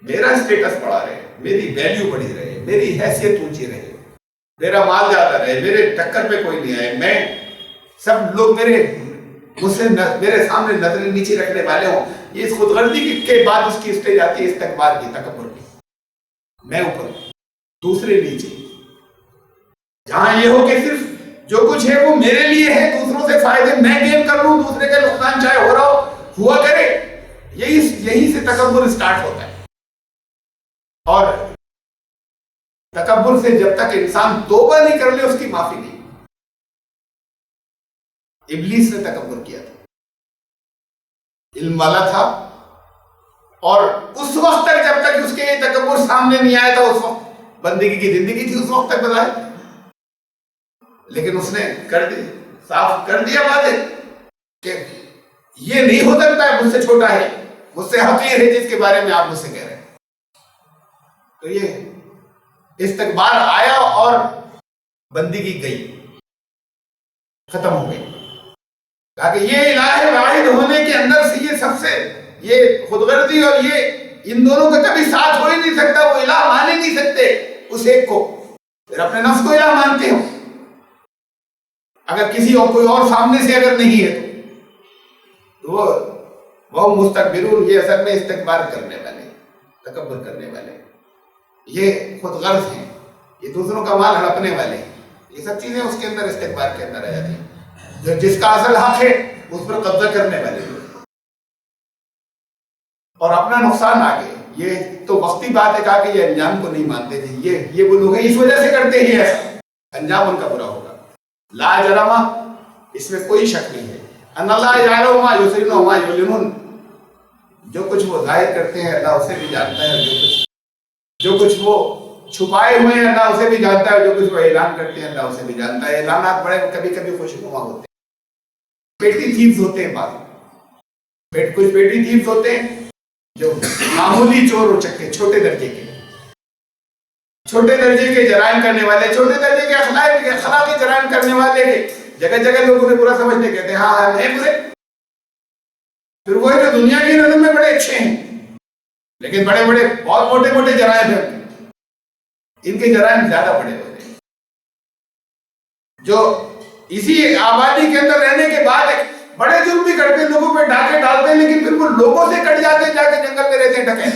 میرا اسٹیٹس بڑھا رہے، میری ویلیو بڑھی رہے، میری حیثیت اونچی رہے، میرا مال زیادہ رہے، میرے ٹکر پہ کوئی نہیں آئے، میں سب لوگ میرے سامنے نظریں نیچے رکھنے والے ہوں. یہ اس خود غرضی کے بعد اس کی اسٹیج آتی ہے استکبار کی، تکبر کی. میں اوپر، دوسرے نیچے. جہاں یہ ہو کہ صرف جو کچھ ہے وہ میرے لیے ہے، دوسروں سے فائدے میں گین کر لوں، دوسرے کا نقصان چاہے ہو رہا ہوا کرے. یہی سے تکبر سٹارٹ ہوتا ہے. اور تکبر سے جب تک انسان توبہ نہیں کر لے اس کی معافی نہیں. ابلیس نے تکبر کیا تھا، علم والا تھا، اور اس وقت تک جب تک اس کے یہ تکبر سامنے نہیں آیا تھا اس وقت بندگی کی زندگی تھی، اس وقت تک بظاہر. لیکن اس نے صاف کر دیا واضح کہ یہ نہیں ہو سکتا ہے، مجھ سے چھوٹا ہے، مجھ سے حقیر ہے جس کے بارے میں آپ مجھ سے کہہ رہے ہیں. تو یہ استکبار آیا اور بندگی گئی. ختم ہو گئی. کہا کہ یہ الہ واحد ہونے کے اندر سے یہ سب سے یہ خود غرضی اور یہ ان دونوں کا کبھی ساتھ ہو ہی نہیں سکتا. وہ الہ مان ہی نہیں سکتے اس ایک کو، پھر اپنے نفس کو الہ مانتے ہو. اگر کسی اور کوئی اور سامنے سے اگر نہیں ہے تو وہ مستکبرون، یہ اصل میں استکبار کرنے والے، تکبر کرنے والے، یہ خود غرض ہیں، یہ دوسروں کا مال ہڑپنے والے ہیں. یہ سب چیزیں اس کے اندر استکبار کے اندر آ جاتی ہیں. جو جس کا اصل حق ہے اس پر قبضہ کرنے والے لوگ اور اپنا نقصان آگے. یہ تو وقتی بات ہے، کہا کہ یہ انجام کو نہیں مانتے تھے. یہ وہ لوگ ہیں اس وجہ سے کرتے ہی ایسا، انجام ان کا برا ہوگا. لا جرم، اس میں کوئی شک نہیں ہے. ان اللہ یعلم ما یسرون وما یعلنون، جو کچھ وہ ظاہر کرتے ہیں اللہ اسے بھی جانتا ہے، اور جو کچھ وہ چھپائے ہوئے ہیں اللہ اسے بھی جانتا ہے، جو کچھ وہ اعلان کرتے ہیں اللہ اسے بھی جانتا ہے. اعلانات بڑے کبھی کبھی خوشنما ہوتے ہیں. پیٹی تھیفز ہوتے ہیں، کچھ پیٹی تھیفز ہوتے ہیں جو معمولی چور و چکے، چھوٹے درجے کے جرائم کرنے والے، چھوٹے درجے کے اخلاقی جرائم کرنے والے کے جگہ جگہ لوگ انہیں برا سمجھتے، کہتے ہیں ہاں ہم ہیں برے. پھر وہ جو دنیا کی نظر میں بڑے اچھے ہیں لیکن بڑے بہت موٹے جرائم ہیں. ان کے جرائم زیادہ بڑے ہوتے ہیں. جو اسی آبادی کے اندر رہنے کے بعد بڑے جرم بھی کرتے ہیں، لوگوں پہ ڈاکے ڈالتے ہیں، لیکن پھر وہ لوگوں سے کٹ جاتے ہیں، جا کے جنگل میں رہتے ہیں ڈکیت.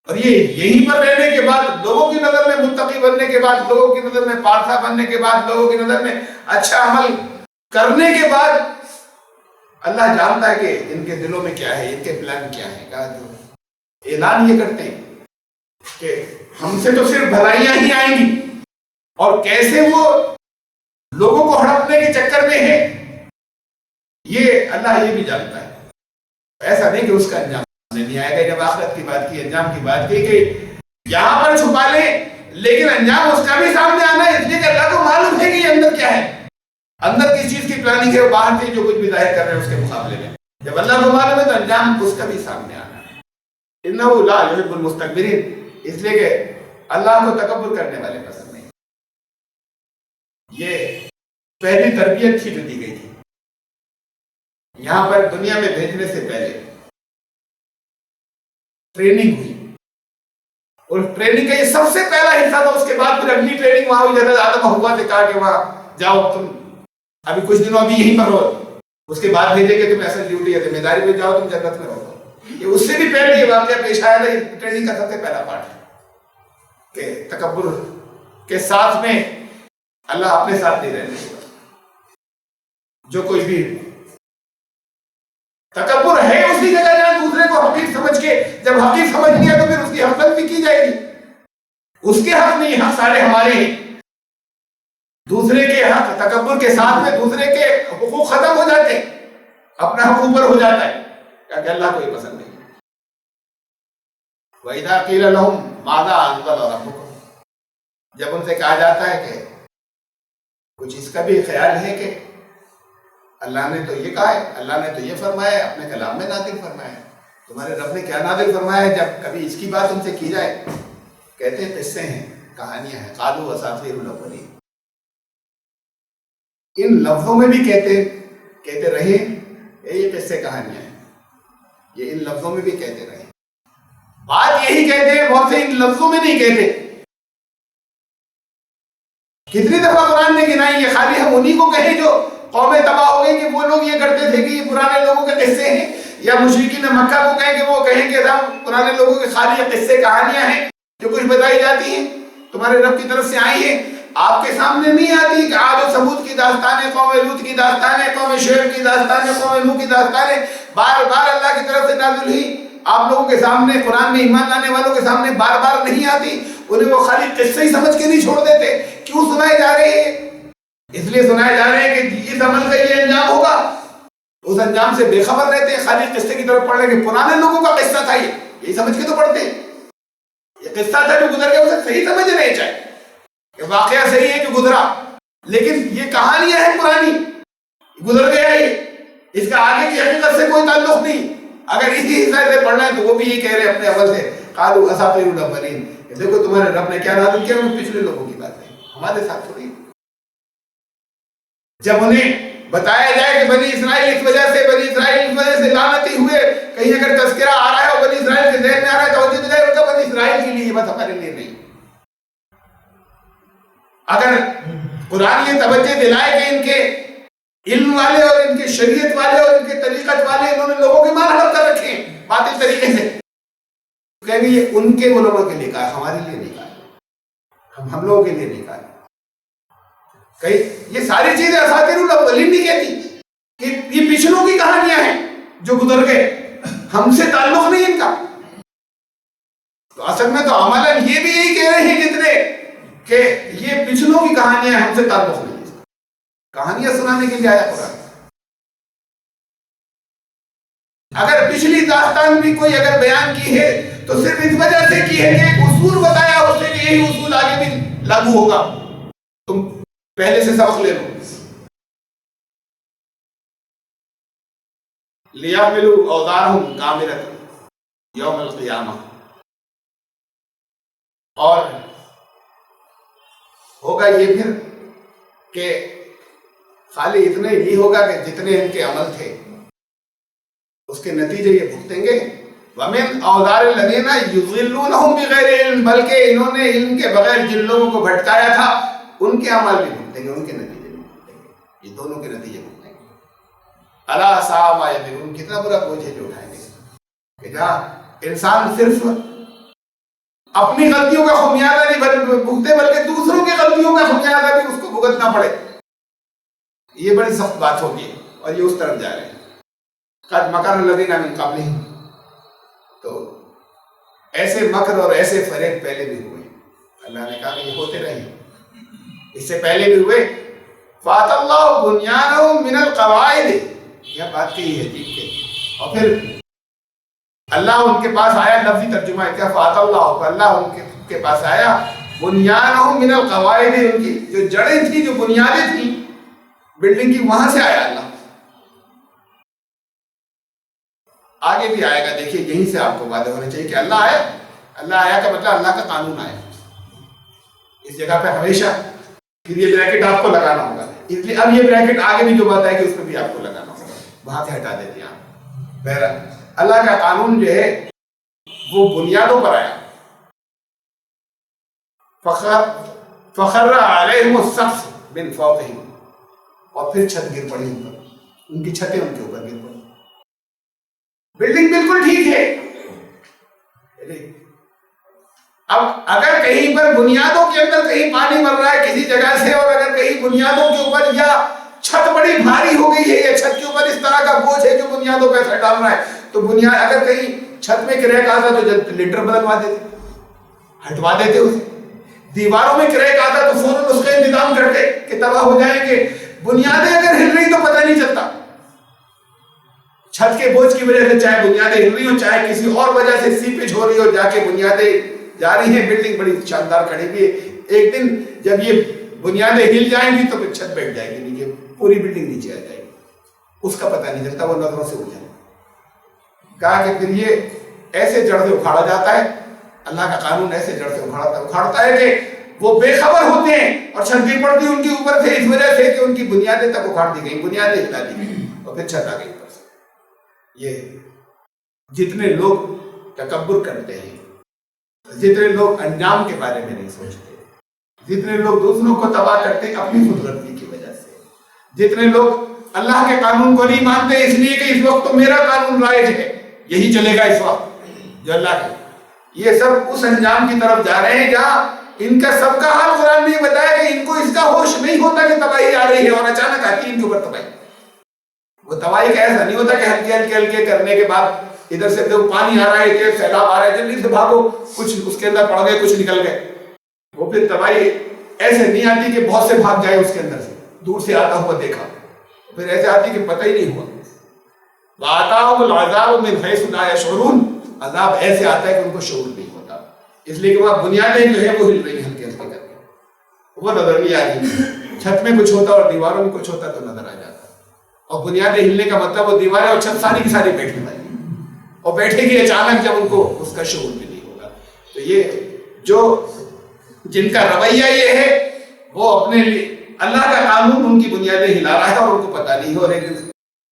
اور یہ یہیں پر رہنے کے بعد، لوگوں کی نظر میں متقی بننے کے بعد، لوگوں کی نظر میں پارسا بننے کے بعد، لوگوں کی نظر میں اچھا عمل کرنے کے بعد، اللہ جانتا ہے کہ ان کے دلوں میں کیا ہے، ان کے پلان کیا ہے. کہا جو اعلان یہ کرتے ہیں کہ ہم سے تو صرف بھلائیاں ہی آئیں گی، اور کیسے وہ لوگوں کو ہڑپنے کے چکر میں ہے یہ اللہ یہ بھی جانتا ہے. ایسا نہیں کہ اس کا انجام نہیں آئے گا. جب آخرت کی بات کی، انجام کی بات کی کہ یہاں پر چھپا لیں لیکن انجام اس کا بھی سامنے آنا ہے، اس لیے کہ اللہ کو معلوم ہے کہ یہ اندر کیا ہے، اندر کس چیز کی پلاننگ ہے. باہر سے جو کچھ بھی ظاہر کر رہے ہیں اس کے مقابلے میں جب اللہ کو معلوم ہے تو انجام اس کا بھی سامنے آنا ہے. انہ لا یحب المستکبرین، اس لیے کہ اللہ کو تکبر کرنے والے پسند نہیں. یہ پہلی تربیت تھی جو دی گئی تھی یہاں پر دنیا میں بھیجنے سے پہلے. ٹریننگ ہوئی، اور ٹریننگ کا یہ سب سے پہلا حصہ تھا. اس کے بعد پھر اگلی ٹریننگ وہاں ہوئی جب آدم حوا سے کہا کہ وہاں جاؤ تم ابھی کچھ دنوں ابھی یہیں پر رہو، اس کے بعد بھیجیں گے تمہیں اصل ڈیوٹی ہے ذمہ داری پہ جاؤ تم جنت میں رہو. یہ اس سے بھی پہلے یہ واقعہ پیش آیا تھا. یہ ٹریننگ کا سب سے پہلا پارٹ ہے کہ تکبر کے ساتھ میں اللہ اپنے ساتھ نہیں رہنے دیگا. جو کوئی بھی تکبر ہے اسی جگہ جہاں دوسرے کو حقیر سمجھ کے، جب حقیر سمجھ لیا تو پھر اس کی حقیقت بھی کی جائے گی. اس کے حق نہیں، حق سارے ہمارے ہیں. دوسرے کے حق تکبر کے ساتھ میں دوسرے کے حقوق ختم ہو جاتے ہیں، اپنا حق اوپر ہو جاتا ہے. کہ اللہ کو یہ پسند نہیں. وَإِذَا قِيلَ لَهُمْ مَاذَا أَنزَلَ رَبُّكُمْ، جب ان سے کہا جاتا ہے کہ کچھ اس کا بھی خیال ہے کہ اللہ نے تو یہ کہا ہے، اللہ نے تو یہ فرمایا ہے، اپنے کلام میں نازل فرمایا ہے، تمہارے رب نے کیا نازل فرمایا ہے. جب کبھی اس کی بات ان سے کی جائے کہتے ہیں قصے ہیں، کہانیاں ہیں. قالوا اساطیر الاولین، ان لفظوں میں بھی کہتے رہے یہ قصے کہانیاں ہیں. یہ ان لفظوں میں بھی کہتے رہے. بات یہی کہتے ہیں، بہت سے ان لفظوں میں نہیں کہتے. کتنی دفعہ قرآن نے گنائی. یہ خالی ہم انہی کو کہیں جو قومیں تباہ ہو گئی کہ وہ لوگ یہ کرتے تھے کہ یہ پرانے لوگوں کے قصے ہیں، یا مشرکین مکہ کو کہیں کہ وہ کہیں کہ پرانے لوگوں کے خالی قصے کہانیاں ہیں جو کچھ بتائی جاتی ہیں تمہارے رب کی طرف سے آئی ہیں. آپ کے سامنے نہیں آتی کہ عاد و ثمود کی داستانیں، قوم لوط کی داستانیں، قوم شعیب کی داستانیں، قوم نوح کی داستانیں بار بار اللہ کی طرف سے نازل ہوئی. آپ لوگوں کے سامنے قرآن میں ایمان لانے والوں کے سامنے بار بار نہیں آتی. انہیں وہ خالی قصے ہی سمجھ کے نہیں چھوڑ دیتے. کیوں سنائے جا رہے ہیں؟ اس لیے سنائے جا رہے ہیں کہ اس عمل کا یہ انجام ہوگا. اس انجام سے بے خبر رہتے ہیں. خالی قصے کی طرف پڑھ رہے کہ پرانے لوگوں کا قصہ تھا، یہی سمجھ کے تو پڑھتے ہیں. یہ قصہ تھا جو گزر گیا، اسے صحیح سمجھ رہے چاہے کہ واقعہ صحیح ہے جو گزرا، لیکن یہ کہانیاں ہیں پرانی، گزر گیا یہ، اس کا آگے کی حقیقت سے کوئی تعلق نہیں. اگر اسی حصے سے پڑھنا ہے تو وہ بھی یہ کہہ رہے اپنے عمل سے قالوا اساطیر الاولین، دیکھو تمہارے رب نے کیا نازل کیا، وہ پچھلے لوگوں کی بات ہے، ہمارے ساتھ تھوڑی. جب انہیں بتایا جائے کہ بنی اسرائیل اس وجہ سے لعنتی ہوئے، کہیں اگر تذکرہ آ رہا ہے اور بنی اسرائیل کے ذہن میں آ رہا ہے توجہ دلائے ہوگا بنی اسرائیل کے لیے، بس ہمارے لیے نہیں۔ اگر قرآن یہ توجہ دلائے کہ ان کے علم والے اور ان کے شریعت والے اور ان کے طریقت والے انہوں نے لوگوں کے مان ہڑپ کر رکھے ہیں باطل طریقے سے، کہیں گے یہ ان کے علماء کے لیے کہا، ہمارے لیے نہیں کہا، ہم لوگوں کے لیے نہیں کہا۔ یہ ساری چیزیں اساطیر الاولین نہیں کہتی کہ یہ پچھلوں کی کہانیاں ہیں جو گزر گئے، ہم سے تعلق نہیں ان کا۔ تو اصل میں تو عملاً یہ بھی یہی کہہ رہے ہیں جتنے کہ یہ پچھلوں کی کہانیاں ہم سے تعلق نہیں، کہانیاں سنانے کے لیے آیا قرآن۔ اگر پچھلی داستان بھی کوئی اگر بیان کی ہے تو صرف اس وجہ سے کی ہے کہ ایک اصول بتایا اس سے کہ یہی اصول آگے بھی لاگو ہوگا، تم پہلے سے سبق لے لو۔ لِيَحْمِلُوا أَوْزَارَهُمْ كَامِلَةً يَوْمَ الْقِيَامَةِ، اور ہوگا یہ پھر کہ خالی اتنے نہیں ہوگا کہ جتنے ان کے عمل تھے اس کے نتیجے یہ بھگتیں گے۔ وَمِنْ أَوْزَارِ الَّذِينَ يُضِلُّونَهُمْ بِغَيْرِ عِلْمٍ، بلکہ انہوں نے علم کے بغیر جن لوگوں کو بھٹکایا تھا ان کے عمل بھی بھگتیں گے، ان کے نتیجے بھی بھگتیں گے، یہ دونوں کے نتیجے بھگتیں گے۔ أَلَا سَاءَ مَا يَزِرُونَ، کتنا برا بوجھ ہے جو اٹھائیں گے، کہ جہاں انسان صرف اپنی غلطیوں کا خمیازہ نہیں بھگتے بلکہ دوسروں کی غلطیوں کا خمیازہ بھی اس کو بھگتنا پڑے، یہ بڑی سخت بات ہوگی، اور یہ اس طرف جا رہے ہیں۔ قَدْ مَكَرَ الَّذِينَ مِن قَبْلِهِمْ، تو ایسے مکر اور ایسے فریب پہلے بھی ہوئے، اللہ نے کہا کہ یہ ہوتے رہے، اس سے پہلے بھی ہوئے۔ فَأَتَى اللَّهُ بُنْيَانَهُم مِّنَ الْقَوَاعِدِ، یہ بات کہی ہے ٹھیک ہے، اور پھر اللہ ان کے پاس آیا، لفظی ترجمہ ہے کیا، فَأَتَى اللَّهُ، اللہ ان کے پاس آیا، بُنْيَانَهُم مِّنَ الْقَوَاعِدِ، ان کی جو جڑیں تھیں، جو بنیادیں تھیں بلڈنگ کی، وہاں سے آیا اللہ۔ آگے بھی آئے گا، دیکھیے یہیں سے آپ کو واضح ہونا چاہیے کہ اللہ آیا، اللہ آیا کا مطلب اللہ کا قانون آیا اس جگہ پہ ہمیشہ۔ پھر یہ بریکٹ آپ کو لگانا ہوگا، اس لیے اب یہ بریکٹ آگے بھی جو بات ہے کہ اس میں بھی آپ کو لگانا ہوگا، وہاں سے ہٹا دیتے ہیں آپ۔ بہرحال اللہ کا قانون جو ہے وہ بنیادوں پر آیا۔ فَخَرَّ عَلَيْهِمُ السَّقْفُ مِنْ فَوْقِهِمْ، اور پھر چھت گر پڑی ان پر، ان کی چھتیں ان کے اوپر گر پڑی۔ بلڈنگ بالکل ٹھیک ہے، اب اگر کہیں پر بنیادوں کے اندر کہیں پانی مر رہا ہے کسی جگہ سے، اور اگر کہیں بنیادوں کے اوپر یا چھت بڑی بھاری ہو گئی ہے یا چھت کے اوپر اس طرح کا بوجھ ہے جو بنیادوں پہ اثر ڈال رہا ہے، تو بنیاد اگر کہیں چھت میں کریک آتا تو لنٹر بدلوا دیتے، ہٹوا دیتے اسے۔ دیواروں میں کریک آتا تو فوراً اس کا انتظام کرتے کہ تباہ ہو جائیں گے۔ بنیادیں اگر ہل رہی تو پتہ نہیں چلتا، چھت کے بوجھ کی وجہ سے چاہے بنیادیں ہل رہی ہو چاہے کسی اور وجہ سے سیپیج ہو رہی ہو، جا کے بنیادیں جا رہی ہیں، بلڈنگ بڑی شاندار کھڑی ہوئی ہے، ایک دن جب یہ بنیادیں ہل جائیں گی تو پھر چھت بیٹھ جائے گی نیچے، پوری بلڈنگ نیچے آ جائے گی، اس کا پتہ نہیں چلتا، وہ نظروں سے اٹھ جائے گا۔ کہا کہ پھر یہ ایسے جڑ سے اکھاڑا جاتا ہے، اللہ کا قانون ایسے جڑ سے اکھاڑتا ہے کہ وہ بے خبر ہوتے ہیں اور چھت گر پڑتی ان کے اوپر سے اس وجہ سے کہ ان کی بنیادیں تک اکھاڑ دی گئی، بنیادیں ہلا دی گئی اور پھر چھت آ گئی اوپر سے۔ یہ جتنے لوگ تکبر کرتے ہیں، جتنے لوگ انجام کے بارے میں نہیں سوچتے، جتنے لوگ دوسروں کو تباہ کرتے ہیں اپنی خود غرضی کی وجہ سے، جتنے لوگ اللہ کے قانون کو نہیں مانتے اس لیے کہ اس وقت تو میرا قانون رائج ہے، یہی چلے گا اس وقت جو اللہ ہے، یہ سب اس انجام کی طرف جا رہے ہیں جہاں ان کا سب کا حال قرآن نے بتایا کہ ان کو اس کا ہوش نہیں ہوتا کہ تباہی آ رہی ہے اور اچانک آتی ہے ان کے اوپر تباہی۔ وہ تباہی کا ایسا نہیں ہوتا کہ ہلکے ہلکے کرنے کے بعد ادھر سے پانی آ رہا ہے، تیز سیلاب آ رہا ہے، جلدی سے بھاگو، کچھ اس کے اندر پڑ گئے، کچھ نکل گئے۔ وہ پھر تباہی ایسے نہیں آتی کہ بہت سے بھاگ جائے اس کے اندر سے، دور سے آتا ہوا دیکھا، پھر ایسے آتی کہ پتہ ہی نہیں ہوا۔ وَآتَاهُمُ الْعَذَابُ مِنْ حَيْثُ لَا يَشْعُرُونَ، عذاب ایسے آتا ہے کہ ان کو شعور نہیں ہوتا، اس لیے کہ وہاں بنیادیں جو ہے وہ ہل رہی ہیں ہلکے ہلکے کر کے، وہ نظر نہیں آ رہی۔ چھت میں کچھ ہوتا اور دیواروں میں کچھ ہوتا تو نظر آ جاتا، اور بنیادیں ہلنے کا مطلب وہ دیواریں اور چھت ساری کی ساری بیٹھنے والی، اور بیٹھے گی اچانک جب ان کو اس کا شعور بھی نہیں ہوگا۔ تو یہ جو جن کا رویہ یہ ہے وہ اپنے اللہ کا قانون ان کی بنیادیں ہلا رہا ہے اور ان کو پتہ نہیں، اور ایک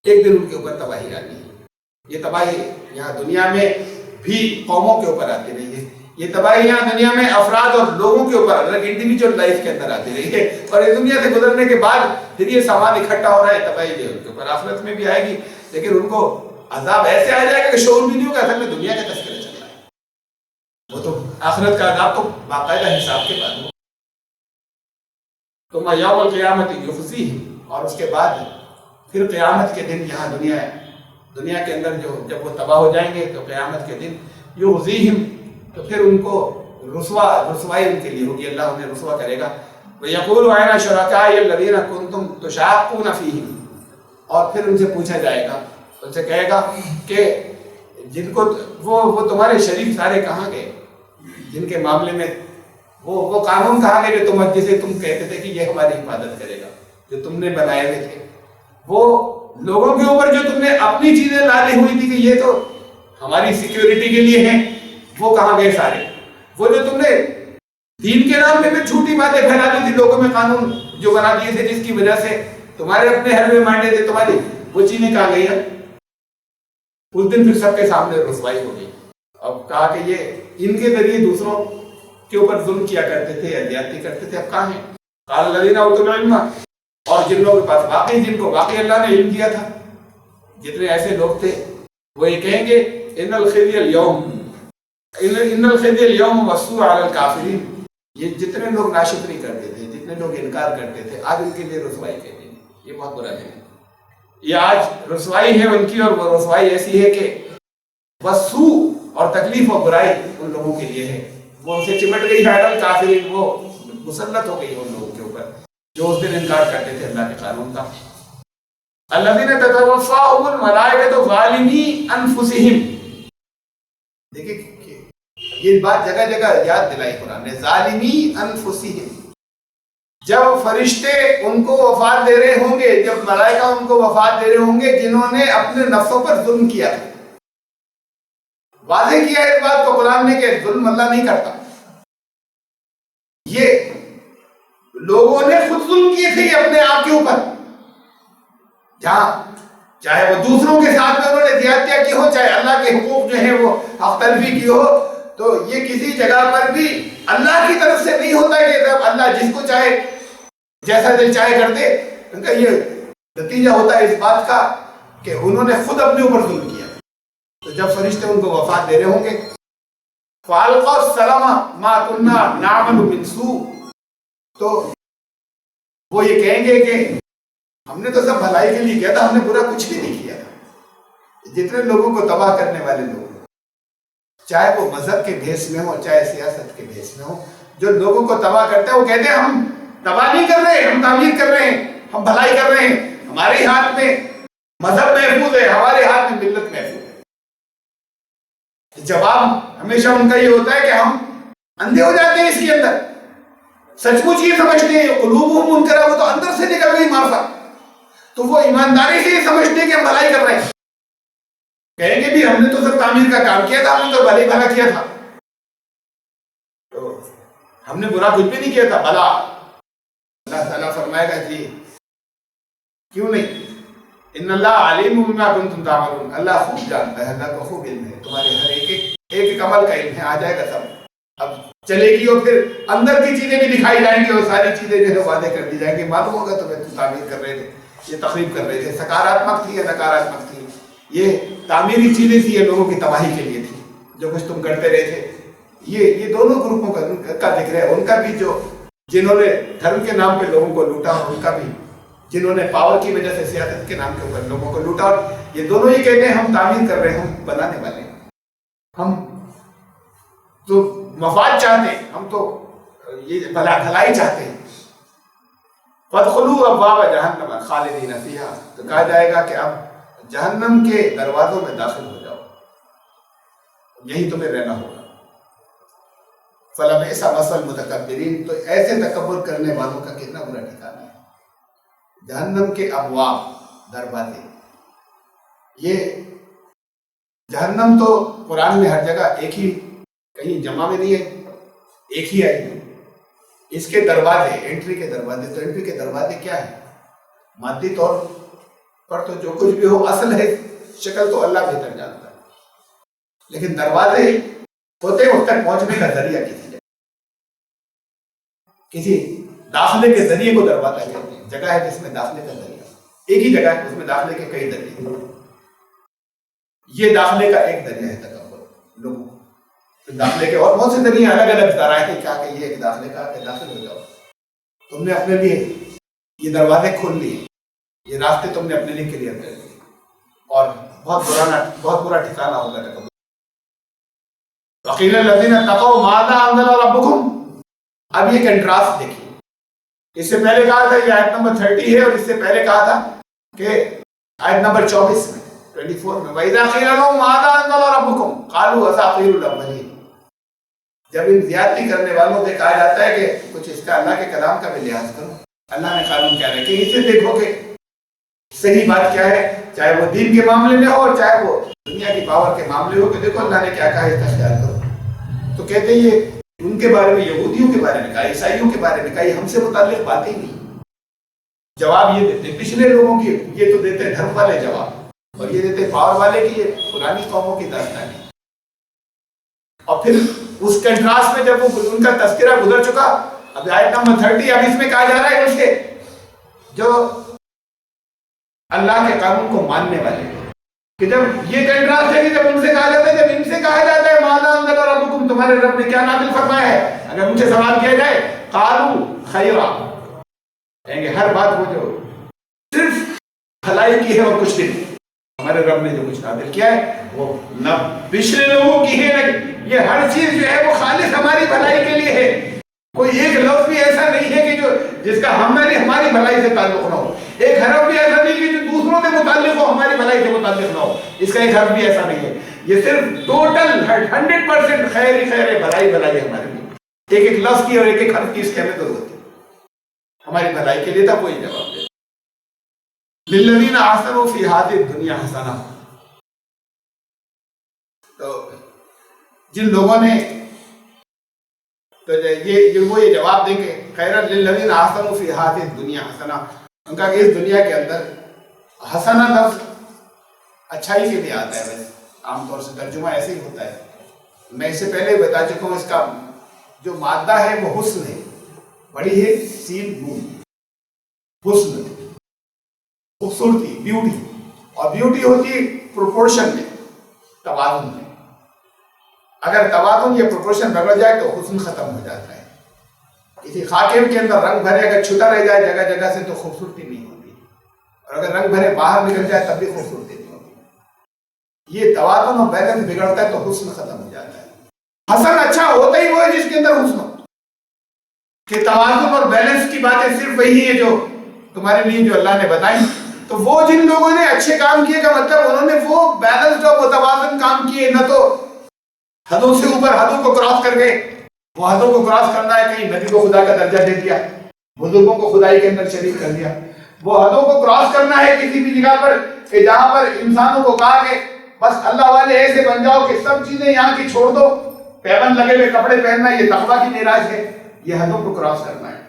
دن ان کے اوپر تباہی آنی ہے۔ یہ تباہی یہاں دنیا میں بھی قوموں کے اوپر آتی رہی ہے، یہ تباہی یہاں دنیا میں افراد اور لوگوں کے اوپر انڈیویجول لائف کے اندر آتی رہی ہے، اور اس دنیا سے گزرنے کے بعد پھر یہ سامان اکٹھا ہو رہا ہے، تباہی جو ان کے اوپر آخرت میں بھی آئے گی، لیکن ان کو عذاب ایسے آ جائے گا کہ شعور بھی نہیں ہوگا اصل میں دنیا کا تذکرہ چل رہا ہے۔ وہ تو آخرت کا عذاب تو باقاعدہ حساب کے بعد ہو، تو یوم القیامت یخزیہم، اور اس کے بعد پھر قیامت کے دن یہاں دنیا کے اندر جب وہ تباہ ہو جائیں گے تو قیامت کے دن یخزیہم، تو پھر ان کو رسوائی ان کے لیے ہوگی، اللہ انہیں رسوا کرے گا۔ وَيَقُولُ أَيْنَ شُرَكَائِيَ الَّذِينَ كُنتُمْ تُشَاقُّونَ فِيهِمْ، اور پھر ان سے پوچھا جائے گا، ان سے کہے گا کہ جن کو وہ تمہارے شریک سارے کہاں گئے، جن کے معاملے میں وہ قانون کہاں گئے جو جسے تم کہتے تھے کہ یہ ہماری حفاظت کرے گا، جو تم نے بنائے ہوئے تھے، وہ لوگوں کے اوپر جو تم نے اپنی چیزیں لالی ہوئی تھی کہ یہ تو ہماری سیکیورٹی کے لیے ہیں، وہ کہاں گئے سارے؟ وہ جو تم نے دین کے نام پہ بھی جھوٹی باتیں پھیلا دی تھی، لوگوں میں قانون جو بنا دیے تھے جس کی وجہ سے تمہارے اپنے حلوے مانڈے تھے تمہاری، وہ چیزیں کہاں گئی ہیں؟ اس دن پھر سب کے سامنے رسوائی ہوگی۔ اب کہا کہ یہ ان کے ذریعے دوسروں کے اوپر ظلم کیا کرتے تھے یا زیادتی کرتے تھے، اب کہاں ہیں؟ قال الذین اوتوا العلم، اور جن لوگوں کے پاس جن کو واقعی اللہ نے علم دیا تھا، جتنے ایسے لوگ تھے، وہ یہ کہیں گے ان الخزي اليوم والسوء علی الکافرین، یہ جتنے لوگ ناشکری کرتے تھے، جتنے لوگ انکار کرتے تھے، آج ان کے لیے رسوائی کہتے ہیں، یہ بہت برا ہے، یہ آج رسوائی ہے ان کی، اور وہ رسوائی ایسی ہے کہ والسوء اور تکلیف اور برائی ان لوگوں کے لیے ہے، وہ ان سے چمٹ گئی ہے، علی الکافرین، وہ مسلط ہو گئی ان لوگوں کے اوپر جو اس دن انکار کرتے تھے اللہ کے قانون کا۔ الذین تتوفاہم الملائکۃ ظالمی انفسہم، دیکھیں یہ بات جگہ جگہ یاد دلائی قرآن نے، ظالمی انفسہم، جب فرشتے ان کو وفات دے رہے ہوں گے، جب ملائکہ ان کو وفات دے رہے ہوں گے جنہوں نے اپنے نفسوں پر ظلم کیا تھا۔ واضح کیا ہے اس بات کو قرآن نے کہ ظلم اللہ نہیں کرتا، یہ لوگوں نے خود ظلم کیے تھے اپنے آپ کے اوپر، جہاں چاہے وہ دوسروں کے ساتھ میں انہوں نے زیادتیاں کی ہو، چاہے اللہ کے حقوق جو ہیں وہ حق تلفی کی ہو، تو یہ کسی جگہ پر بھی اللہ کی طرف سے نہیں ہوتا کہ جب اللہ جس کو چاہے جیسا دل چاہے کر دے، ان کا یہ نتیجہ ہوتا ہے اس بات کا کہ انہوں نے خود اپنے اوپر ظلم کیا۔ تو جب فرشتے ان کو وفات دے رہے ہوں گے، فَأَلْقَوْا السَّلَامَ مَا كُنَّا نَعْمَلُ مِنْ سُوءٍ، تو وہ یہ کہیں گے کہ ہم نے تو سب بھلائی کے لیے کیا تھا، ہم نے برا کچھ بھی نہیں کیا تھا۔ جتنے لوگوں کو تباہ کرنے والے لوگ، چاہے وہ مذہب کے بھیس میں ہو چاہے سیاست کے بھیس میں ہو، جو لوگوں کو تباہ کرتے ہیں وہ کہتے ہیں ہم تباہ نہیں کر رہے، ہم تعمیر کر رہے ہیں، ہم بھلائی کر رہے ہیں، ہمارے ہاتھ میں مذہب محفوظ ہے، ہمارے ہاتھ میں ملت محفوظ ہے۔ جواب ہمیشہ ان کا یہ ہوتا ہے کہ ہم اندھے ہو جاتے ہیں اس کے اندر، سچ مچ یہ سمجھتے ہیں قلوبہم منکرہ، وہ تو اندر سے نکل گئی معرفت، تو وہ ایمانداری سے یہ سمجھتے ہیں کہ ہم بھلائی کر رہے ہیں، کہیں گے بھی ہم نے تو سب تعمیر کا کام کیا تھا، ہم نے تو بھلائی بھلا کیا تھا، تو ہم نے برا کچھ بھی نہیں کیا تھا، بھلا اللہ تعالیٰ فرمائے گا جی کیوں نہیں، ان اللہ علیم بما کنتم تعملون، اللہ خوب جانتا ہے، اللہ کو خوب علم ہے، تمہارے ہر ایک عمل کا علم ہے، آ جائے گا سب، اب چلے گی اور پھر اندر کی چیزیں بھی دکھائی جائیں گی اور ساری چیزیں جو ہے وعدے کر دی جائیں گی، معلوم ہوگا تمہیں تم تعمیر کر رہے تھے، یہ تخریب کر رہے تھے، سکاراتمک تھی یا نکاراتمک تھی، یہ تعمیری چیزیں تھی یہ لوگوں کی تباہی کے لیے تھی، جو کچھ تم کرتے رہے تھے۔ یہ دونوں گروپوں کا ذکر ہے، ان کا بھی جو جنہوں نے دھرم کے نام پہ لوگوں کو لوٹا، اور ان کا بھی جنہوں نے پاور کی وجہ سے سیاست کے نام کے اوپر لوگوں کو لوٹا، اور یہ دونوں ہی کہتے ہیں ہم تعمیر کر رہے ہیں، ہم بنانے والے ہیں، ہم تو مفاد چاہتے ہیں، ہم تو یہ بھلائی چاہتے ہیں۔ فَادْخُلُوا أَبْوَابَ جَهَنَّمَ خَالِدِينَ فِيهَا، تو کہا جائے گا کہ اب جہنم کے دروازوں میں داخل ہو جاؤ، یہی تمہیں رہنا ہوگا۔ فَلَبِئْسَ مَثْوَى الْمُتَكَبِّرِينَ، تو ایسے تکبر کرنے والوں کا کتنا برا ٹھکانہ ہے۔ جہنم کے ابواب، دروازے، یہ جہنم تو قرآن میں ہر جگہ ایک ہی، کہیں جمع میں نہیں ہے، ایک ہی آئی ہے، اس کے دروازے، انٹری کے دروازے، تو انٹری کے دروازے کیا ہے؟ مادی طور پر تو جو کچھ بھی ہو اصل ہے، شکل تو اللہ بہتر جانتا ہے، لیکن دروازے ہوتے وقت تک پہنچنے کا ذریعہ کسی داخلے کے ذریعے کو دروازہ کہتے ہیں، جگہ ہے جس میں داخلے کا ذریعہ، ایک ہی جگہ ہے اس میں داخلے کے کئی ذریعے، یہ داخلے کا ایک ذریعہ ہے تکبر لوگوں، داخلے کے اور بہت سے ذریعے الگ الگ ذرائع ہیں، کیا کہ یہ ایک داخلے کا کہ داخل ہو جاؤ، تم نے اپنے لیے یہ دروازے کھول لیے، یہ راستے تم نے اپنے لیے کلیئر کر لیے، اور بہت برا ٹھکانہ ہوگا تکبر۔ وقیل الذین اتقوا ماذا انزل ربکم، اب یہ کنٹراسٹ دیکھیے، اس سے پہلے کہا تھا یہ آیت نمبر 30 ہے، اور اس سے پہلے کہا تھا کہ آیت نمبر 24 میں 24 میں وَإِذَا قِيلَ لَهُمْ مَاذَا أَنزَلَ رَبُّكُمْ قَالُوا أَسَاطِيرُ الْأَوَّلِينَ، جب ان زیادتی کرنے والوں سے کہا جاتا ہے کہ کچھ اس کا اللہ کے کلام کا بھی لحاظ کرو، اللہ نے قانون کیا رکھے، اسے دیکھو کہ صحیح بات کیا ہے، چاہے وہ دین کے معاملے میں ہو اور چاہے وہ دنیا کی پاور کے معاملے ہو، کہ دیکھو اللہ نے کیا کہا ہے، اس کا خیال کرو۔ تو کہتے ہیں یہ ان کے بارے میں، یہودیوں کے بارے میں کہا، عیسائیوں کے بارے میں کہا، یہ ہم سے متعلق باتیں ہی نہیں۔ جواب یہ دیتے پچھلے لوگوں کی، یہ تو دیتے دھرم والے جواب، اور یہ دیتے پاور والے کی، یہ پرانی قوموں کی داستانی۔ اور پھر اس کنٹراسٹ میں جب وہ ان کا تذکرہ گزر چکا، اب آیت نمبر 30، اب اس میں کہا جا رہا ہے اس کے جو اللہ کے قانون کو ماننے والے، کہ جب یہ کنٹراسٹ ہے کہ جب ان سے کہا جاتا ہے، جب ان سے کہا جاتا ہے ماذا انزل ربکم، تمہارے رب نے کیا نازل فرمایا ہے، اگر ان سے سوال کیا جائے قالوا خیرا، کہیں گے ہر بات وہ جو صرف بھلائی کی ہے اور کچھ نہیں، ہمارے رب نے جو کچھ نازل کیا ہے وہ نہ پچھلے لوگوں کی ہے، یہ ہر چیز جو ہے وہ خالص ہماری بھلائی کے لیے ہے، کوئی ایک لفظ بھی ایسا نہیں ہے کہ جو جس کا ہماری بھلائی سے تعلق نہ ہو، ایک حرف بھی ایسا نہیں کہ جو دوسروں سے متعلق ہو، ہماری بھلائی سے متعلق نہ ہو، اس کا ایک حرف بھی ایسا نہیں ہے، یہ صرف ٹوٹل 100% خیر ہی خیر ہے، بھلائی بھلائی ہے ہمارے لیے، ایک ایک لفظ کی اور ایک ایک حرف کی اس کی ہمیں ضرورت ہے، ہماری بھلائی کے لیے تھا، کوئی جواب دے۔ للذین احسنوا فی ہذہ الدنیا حسنہ، تو جن لوگوں نے تو یہ جواب دیں گے خیرا للذین احسنوا فی ہذہ الدنیا حسنہ، ان کا کہ اس دنیا کے اندر حسنہ لفظ اچھائی کے لیے آتا ہے، ویسے عام طور سے ترجمہ ایسے ہی ہوتا ہے، میں اس سے پہلے بتا چکا ہوں، اس کا جو مادہ ہے وہ حسن ہے، بڑی ہے سین نون، حسن خوبصورتی، بیوٹی، اور بیوٹی ہوتی ہے پروپورشن میں، توازن میں، اگر توازن یا پروپورشن بگڑ جائے تو حسن ختم ہو جاتا ہے، کسی خاکے کے اندر رنگ بھرے اگر چھٹا رہ جائے جگہ جگہ سے تو خوبصورتی نہیں ہوتی، اور اگر رنگ بھرے باہر نکل جائے تب بھی خوبصورتی نہیں ہوتی، یہ توازن اور بیلنس بگڑتا ہے تو حسن ختم ہو جاتا ہے۔ حسن اچھا ہوتا ہی وہ ہے جس کے اندر حسن ہو، کہ توازن اور بیلنس کی باتیں صرف وہی ہے جو تمہارے لیے جو اللہ نے بتائی، تو وہ جن لوگوں نے اچھے کام کیے کا مطلب انہوں نے وہ بیلنسڈ اور متوازن کام کیے، نہ تو حدوں سے اوپر حدوں کو کراس کر گئے، وہ حدوں کو کراس کرنا ہے، کہیں نبی کو خدا کا درجہ دے دیا، بزرگوں کو خدائی کے اندر شریک کر دیا، وہ حدوں کو کراس کرنا ہے کسی بھی جگہ پر کہ جہاں پر انسانوں کو کہا کہ بس اللہ والے ایسے بن جاؤ کہ سب چیزیں یہاں کی چھوڑ دو، پیبند لگے ہوئے کپڑے پہننا یہ تقویٰ کی معراج ہے، یہ حدوں کو کراس کرنا ہے،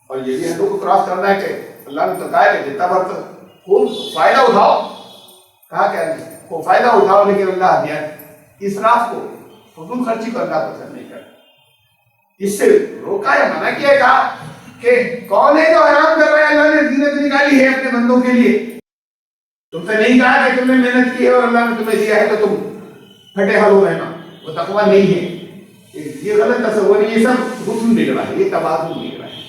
اور یہ بھی حدوں کو کراس کرنا ہے کہ اللہ نے تو کہا ہے کہ جتنا برتن خوب فائدہ اٹھاؤ، کہا کیا نہیں خوب فائدہ اٹھاؤ، لیکن اللہ دیا اسراف کو، فضول خرچی کو اللہ پسند نہیں کرتا، اس سے روکا ہے، منع کیا ہے، کہا کہ کون ہے جو حرام کر رہا ہے، اللہ نے زینت نکالی ہے اپنے بندوں کے لیے، تم سے نہیں کہا کہ تم نے محنت کی ہے اور اللہ نے تمہیں دیا ہے تو تم پھٹے ہلو رہنا، وہ تقویٰ نہیں ہے، یہ غلط تصور، یہ سب حسن بگڑا ہے، یہ توازن بگڑا ہے،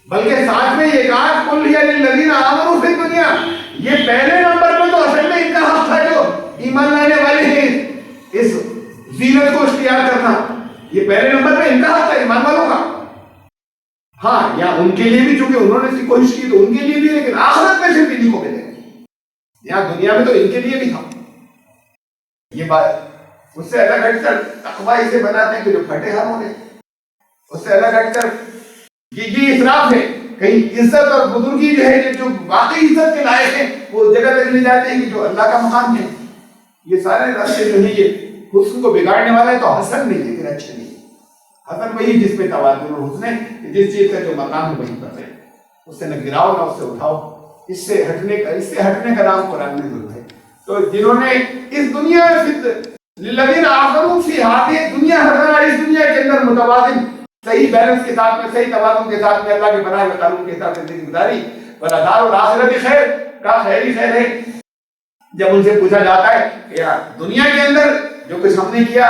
بلکہ ساتھ میں یہ کہا قل ہی للذین آمنوا فی الدنیا، یہ پہلے نمبر پہ تو اصل میں ان کا حق تھا جو ایمان لانے والے ہیں، اس زینت کو اختیار کرنا، یہ پہلے نمبر پہ ان کا حق تھا ایمان والوں کا، ہاں یا ان کے لیے بھی چونکہ انہوں نے کوشش کی تو ان کے لیے بھی، لیکن آخرت میں صرف انہیں کو ملے گا، یہاں دنیا میں تو ان کے لیے بھی تھا، یہ بات اس سے الگ ہٹ کر تقویٰ اسے بناتے ہیں کہ جو پھٹے ہم ہوں گے، اس سے الگ ہٹ کر یہ اسراف ہے، کہیں عزت اور بزرگی جو ہے جو واقعی عزت کے لائق ہیں وہ جگہ تک لے جاتے ہیں کہ جو اللہ کا مقام ہے، یہ سارے راستے جو ہیں یہ حسن کو بگاڑنے والے تو حسن نہیں لیکن اچھے نہیں، حسن وہی جس پہ توازن اور حسن ہے کہ جس چیز کا جو مقام ہے وہی پر ہے، اس سے نہ گراؤ نہ اس سے اٹھاؤ، اس سے ہٹنے کا نام قرآن میں ضرورت ہے۔ تو جنہوں نے اس دنیا میں للذین آخرون فی ہذہ دنیا حسنہ، اس دنیا کے اندر متوازن صحیح بیلنس کے ساتھ میں، صحیح توازن کے ساتھ میں اللہ کے بنائے ہوئے قانون کے ساتھ زندگی گزاری، ولدار الآخرۃ خیر، کا خیر ہی خیر ہے۔ جب ان سے پوچھا جاتا ہے کہ یار دنیا کے اندر جو کچھ ہم نے کیا،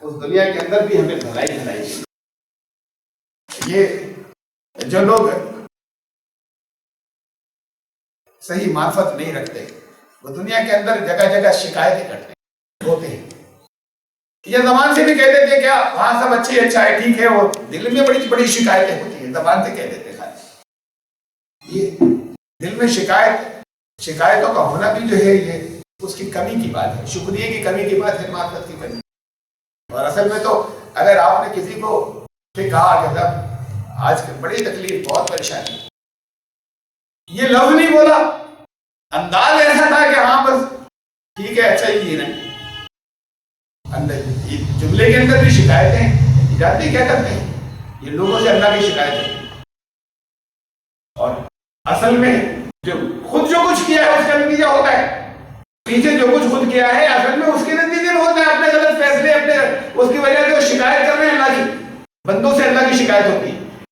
اس دنیا کے اندر بھی ہمیں بھلائی کی۔ یہ جو لوگ صحیح معرفت نہیں رکھتے وہ دنیا کے اندر جگہ جگہ شکایتیں کرتے ہیں، ہوتے ہیں، یہ زبان سے بھی کہہ دیتے کیا وہاں سب اچھا ہے ٹھیک ہے، وہ دل میں بڑی بڑی شکایتیں ہوتی ہیں، زبان سے کہہ دیتے خالی۔ یہ دل میں شکایتوں کا ہونا بھی جو ہے یہ اس کی کمی کی بات ہے، شکریہ کی کمی کی بات ہے، معرفت کی کمی۔ اور اصل میں تو اگر آپ نے کسی کو کہا کہ صاحب آج کل بڑی تکلیف، بہت پریشانی، یہ لفظ نہیں بولا، انداز ایسا تھا کہ ہاں بس ٹھیک ہے اچھا ہی نہیں، جملے کے اندر بھی شکایتیں جاتی کیا کرتے ہیں، یہ لوگوں سے اللہ کی شکایت ہے۔ اور اصل میں جو کچھ کیا ہے اس کا نتیجہ ہوتا ہے، پیچھے جو کچھ خود کیا ہے اصل میں اس کے نتیجے میں ہوتا ہے، اپنے غلط فیصلے، اپنے اس کی وجہ سے وہ شکایت کر رہے ہیں اللہ کی، بندوں سے اللہ کی شکایت ہوتی ہے۔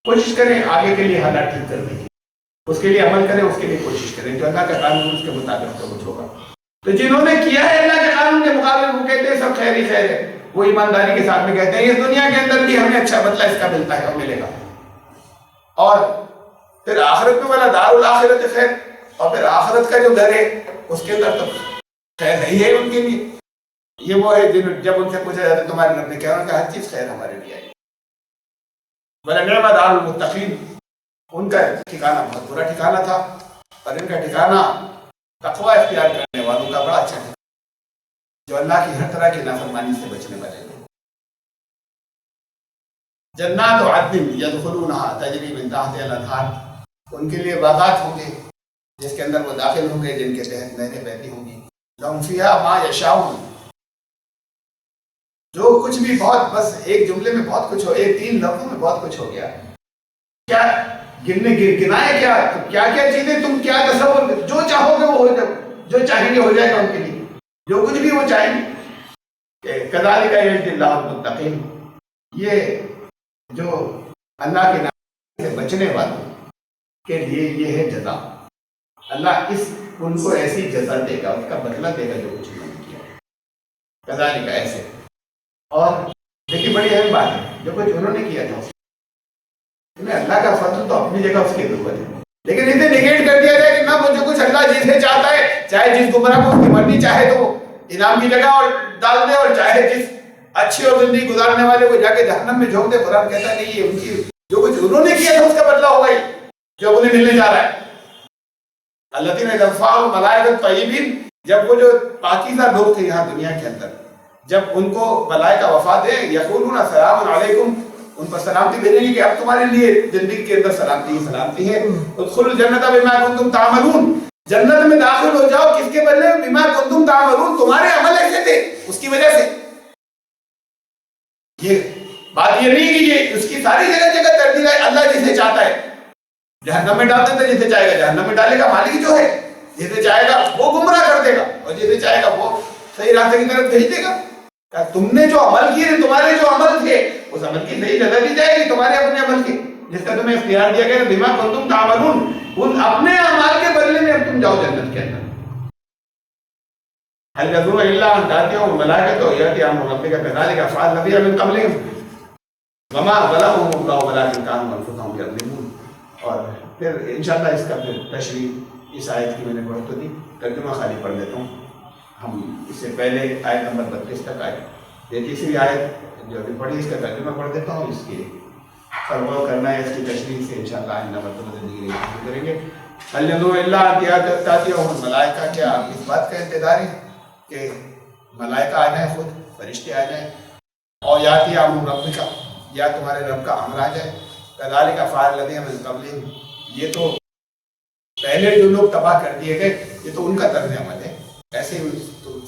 کوشش کریں آگے کے لیے حالات ٹھیک کرنے کی، اس کے لیے عمل کریں، اس کے لیے کوشش کریں، جو اللہ کا قانون اس کے مطابق تو کچھ ہوگا۔ تو جنہوں نے کیا ہے اللہ کے قانون کے مقابلے وہ کہتے ہیں سب خیر ہی خیر ہے، وہ ایمانداری کے ساتھ میں کہتے ہیں اس دنیا کے اندر بھی ہمیں اچھا بدلہ اس کا ملتا ہے اور ملے گا، اور پھر آخرت میں والا دار الآخرت خیر، اور پھر آخرت کا جو گھر ہے اس کے اندر تو خیر نہیں ہے ان کے لیے۔ یہ وہ ہے جب ان سے پوچھا جاتا ہے تمہارے رب نے کیا، انہوں نے کہا ہر چیز خیر ہمارے لیے آئی، وَلَنِعْمَ دَارُ الْمُتَّقِينَ، ان کا ٹھکانہ بہت برا ٹھکانہ تھا، اور ان کا ٹھکانہ تقوی اختیار کرنے والوں کا بڑا اچھا ہے، جو اللہ کی ہر طرح کی نافرمانی سے بچنے والے ہیں۔ جنات عدن یدخلونها تجری من تحتها الانہار، ان کے لیے باغات ہوں گے جس کے اندر وہ داخل ہوں گے، جن کے تحت نہریں بہتی ہوں گی، لہم فیہا ما یشاؤون، جو کچھ بھی، بہت بس ایک جملے میں بہت کچھ ہو، ایک 3 لفظوں میں بہت کچھ ہو گیا، کیا گنائے کیا کیا چیزیں تم کیا تصور، جو چاہو گے وہ ہو جائے، جو چاہیں گے ہو جائے گا ان کے لیے، جو کچھ بھی وہ چاہیں گے۔ کذالک یجزی اللہ المتقین، یہ جو اللہ کے نام سے بچنے والوں کے لیے یہ ہے جزا، اللہ ان کو ایسی جزا دے گا، اس کا بدلہ دے گا جو کچھ انہوں نے کیا، کذالک ایسے۔ اور دیکھیے بڑی اہم بات ہے، جو کچھ انہوں نے کیا تھا اللہ کا فضل تو اپنی جگہ اس کی ضرورت ہے، لیکن اسے نگیٹ کر دیا جائے کہ نہ وہ جو کچھ اللہ جسے چاہتا ہے، چاہے جس گمراہ کو اس کی مرضی چاہے تو وہ انعام کی جگہ اور ڈال دے، اور چاہے جس اچھی اور زندگی گزارنے والے کو جا کے جہنم میں جھونک دے۔ قرآن کہتا نہیں ہے ان کی جو کچھ انہوں نے کیا تھا اس کا بدلہ ہوگا ہی جو انہیں ملنے جا رہا ہے۔ الذین اذا فعلوا ملائکۃ طیبین، جب وہ جو پاکیزہ لوگ تھے یہاں دنیا کے اندر، جب ان کو ملائکہ وفا دیں، یقولون سلام علیکم، ان پر سلامتی بھیجیں گے کہ اب تمہارے لیے زندگی کے اندر سلامتی ہے، ادخلوا الجنۃ بما کنتم تعملون، جنت میں داخل ہو جاؤ کس کے بدلے میں، بما کنتم تعملون، تمہارے عمل ایسے تھے اس کی وجہ سے۔ یہ بات یہ نہیں کہ یہ اس کی ساری جگہ تردید ہے، اللہ جسے چاہتا ہے جہنم میں ڈال دیتا ہے، جسے چاہے گا جہنم میں ڈالے گا، مالک جو ہے جسے چاہے گا وہ گمراہ کر دے گا، اور جسے چاہے گا وہ صحیح راستے کی طرف بھیج دے گا۔ تم نے جو عمل کیے تھے، تمہارے جو عمل تھے اس عمل کی صحیح جزا دی جائے گی، تمہارے اپنے عمل کی جس کا تمہیں اختیار دیا گیا، بما کنتم تعملون، ان اپنے اعمال کے بدلے میں اب تم جاؤ جنت کے اندر۔ هل ينظرون الا ان تاتيهم الملائكه وياتي امر ربك كذلك فعل الذين من قبلهم وما ظلمهم الله ولكن كانوا انفسهم يظلمون۔ اور پھر انشاءاللہ اس کا پھر تشریح اس آیت کی میں نے پڑھ تو دی، ترجمہ خالی پڑھ دیتا ہوں۔ ہم اس سے پہلے آیت نمبر 32 تک آئے، یہ تیسری آیت جو ابھی پڑھی اس کا ترجمہ پڑھ دیتا ہوں، اس کی غور کرنا ہے، اس کی تشریح سے انشاءاللہ آئندہ مرتبہ زندگی شروع کریں گے۔ هل ينظرون الا ان تاتيهم الملائکہ، کیا اس بات کا انتظار ہے کہ ملائکہ آ جائیں، خود فرشتے آ جائیں، اور یاتی امر ربک، یا تمہارے رب کا امر آ جائے، کذالک فعل الذین من قبلہم، یہ تو پہلے جو لوگ تباہ کر دیے گئے، یہ تو ان کا طرز عمل ہے، ایسے ہی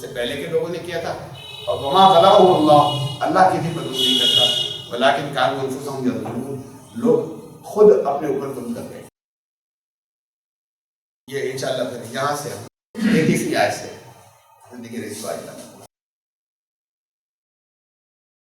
سے پہلے کے لوگوں نے کیا تھا۔ اور وما ظلمهم اللہ، اللہ کسی پر ظلم نہیں کرتا، ولیکن کانوا انفسهم یظلمون، لوگ خود اپنے اوپر ظلم کر رہے ہیں۔ یہ انشاءاللہ پھر یہاں سے ہم 31ویں آیت سے زندگی رسوائی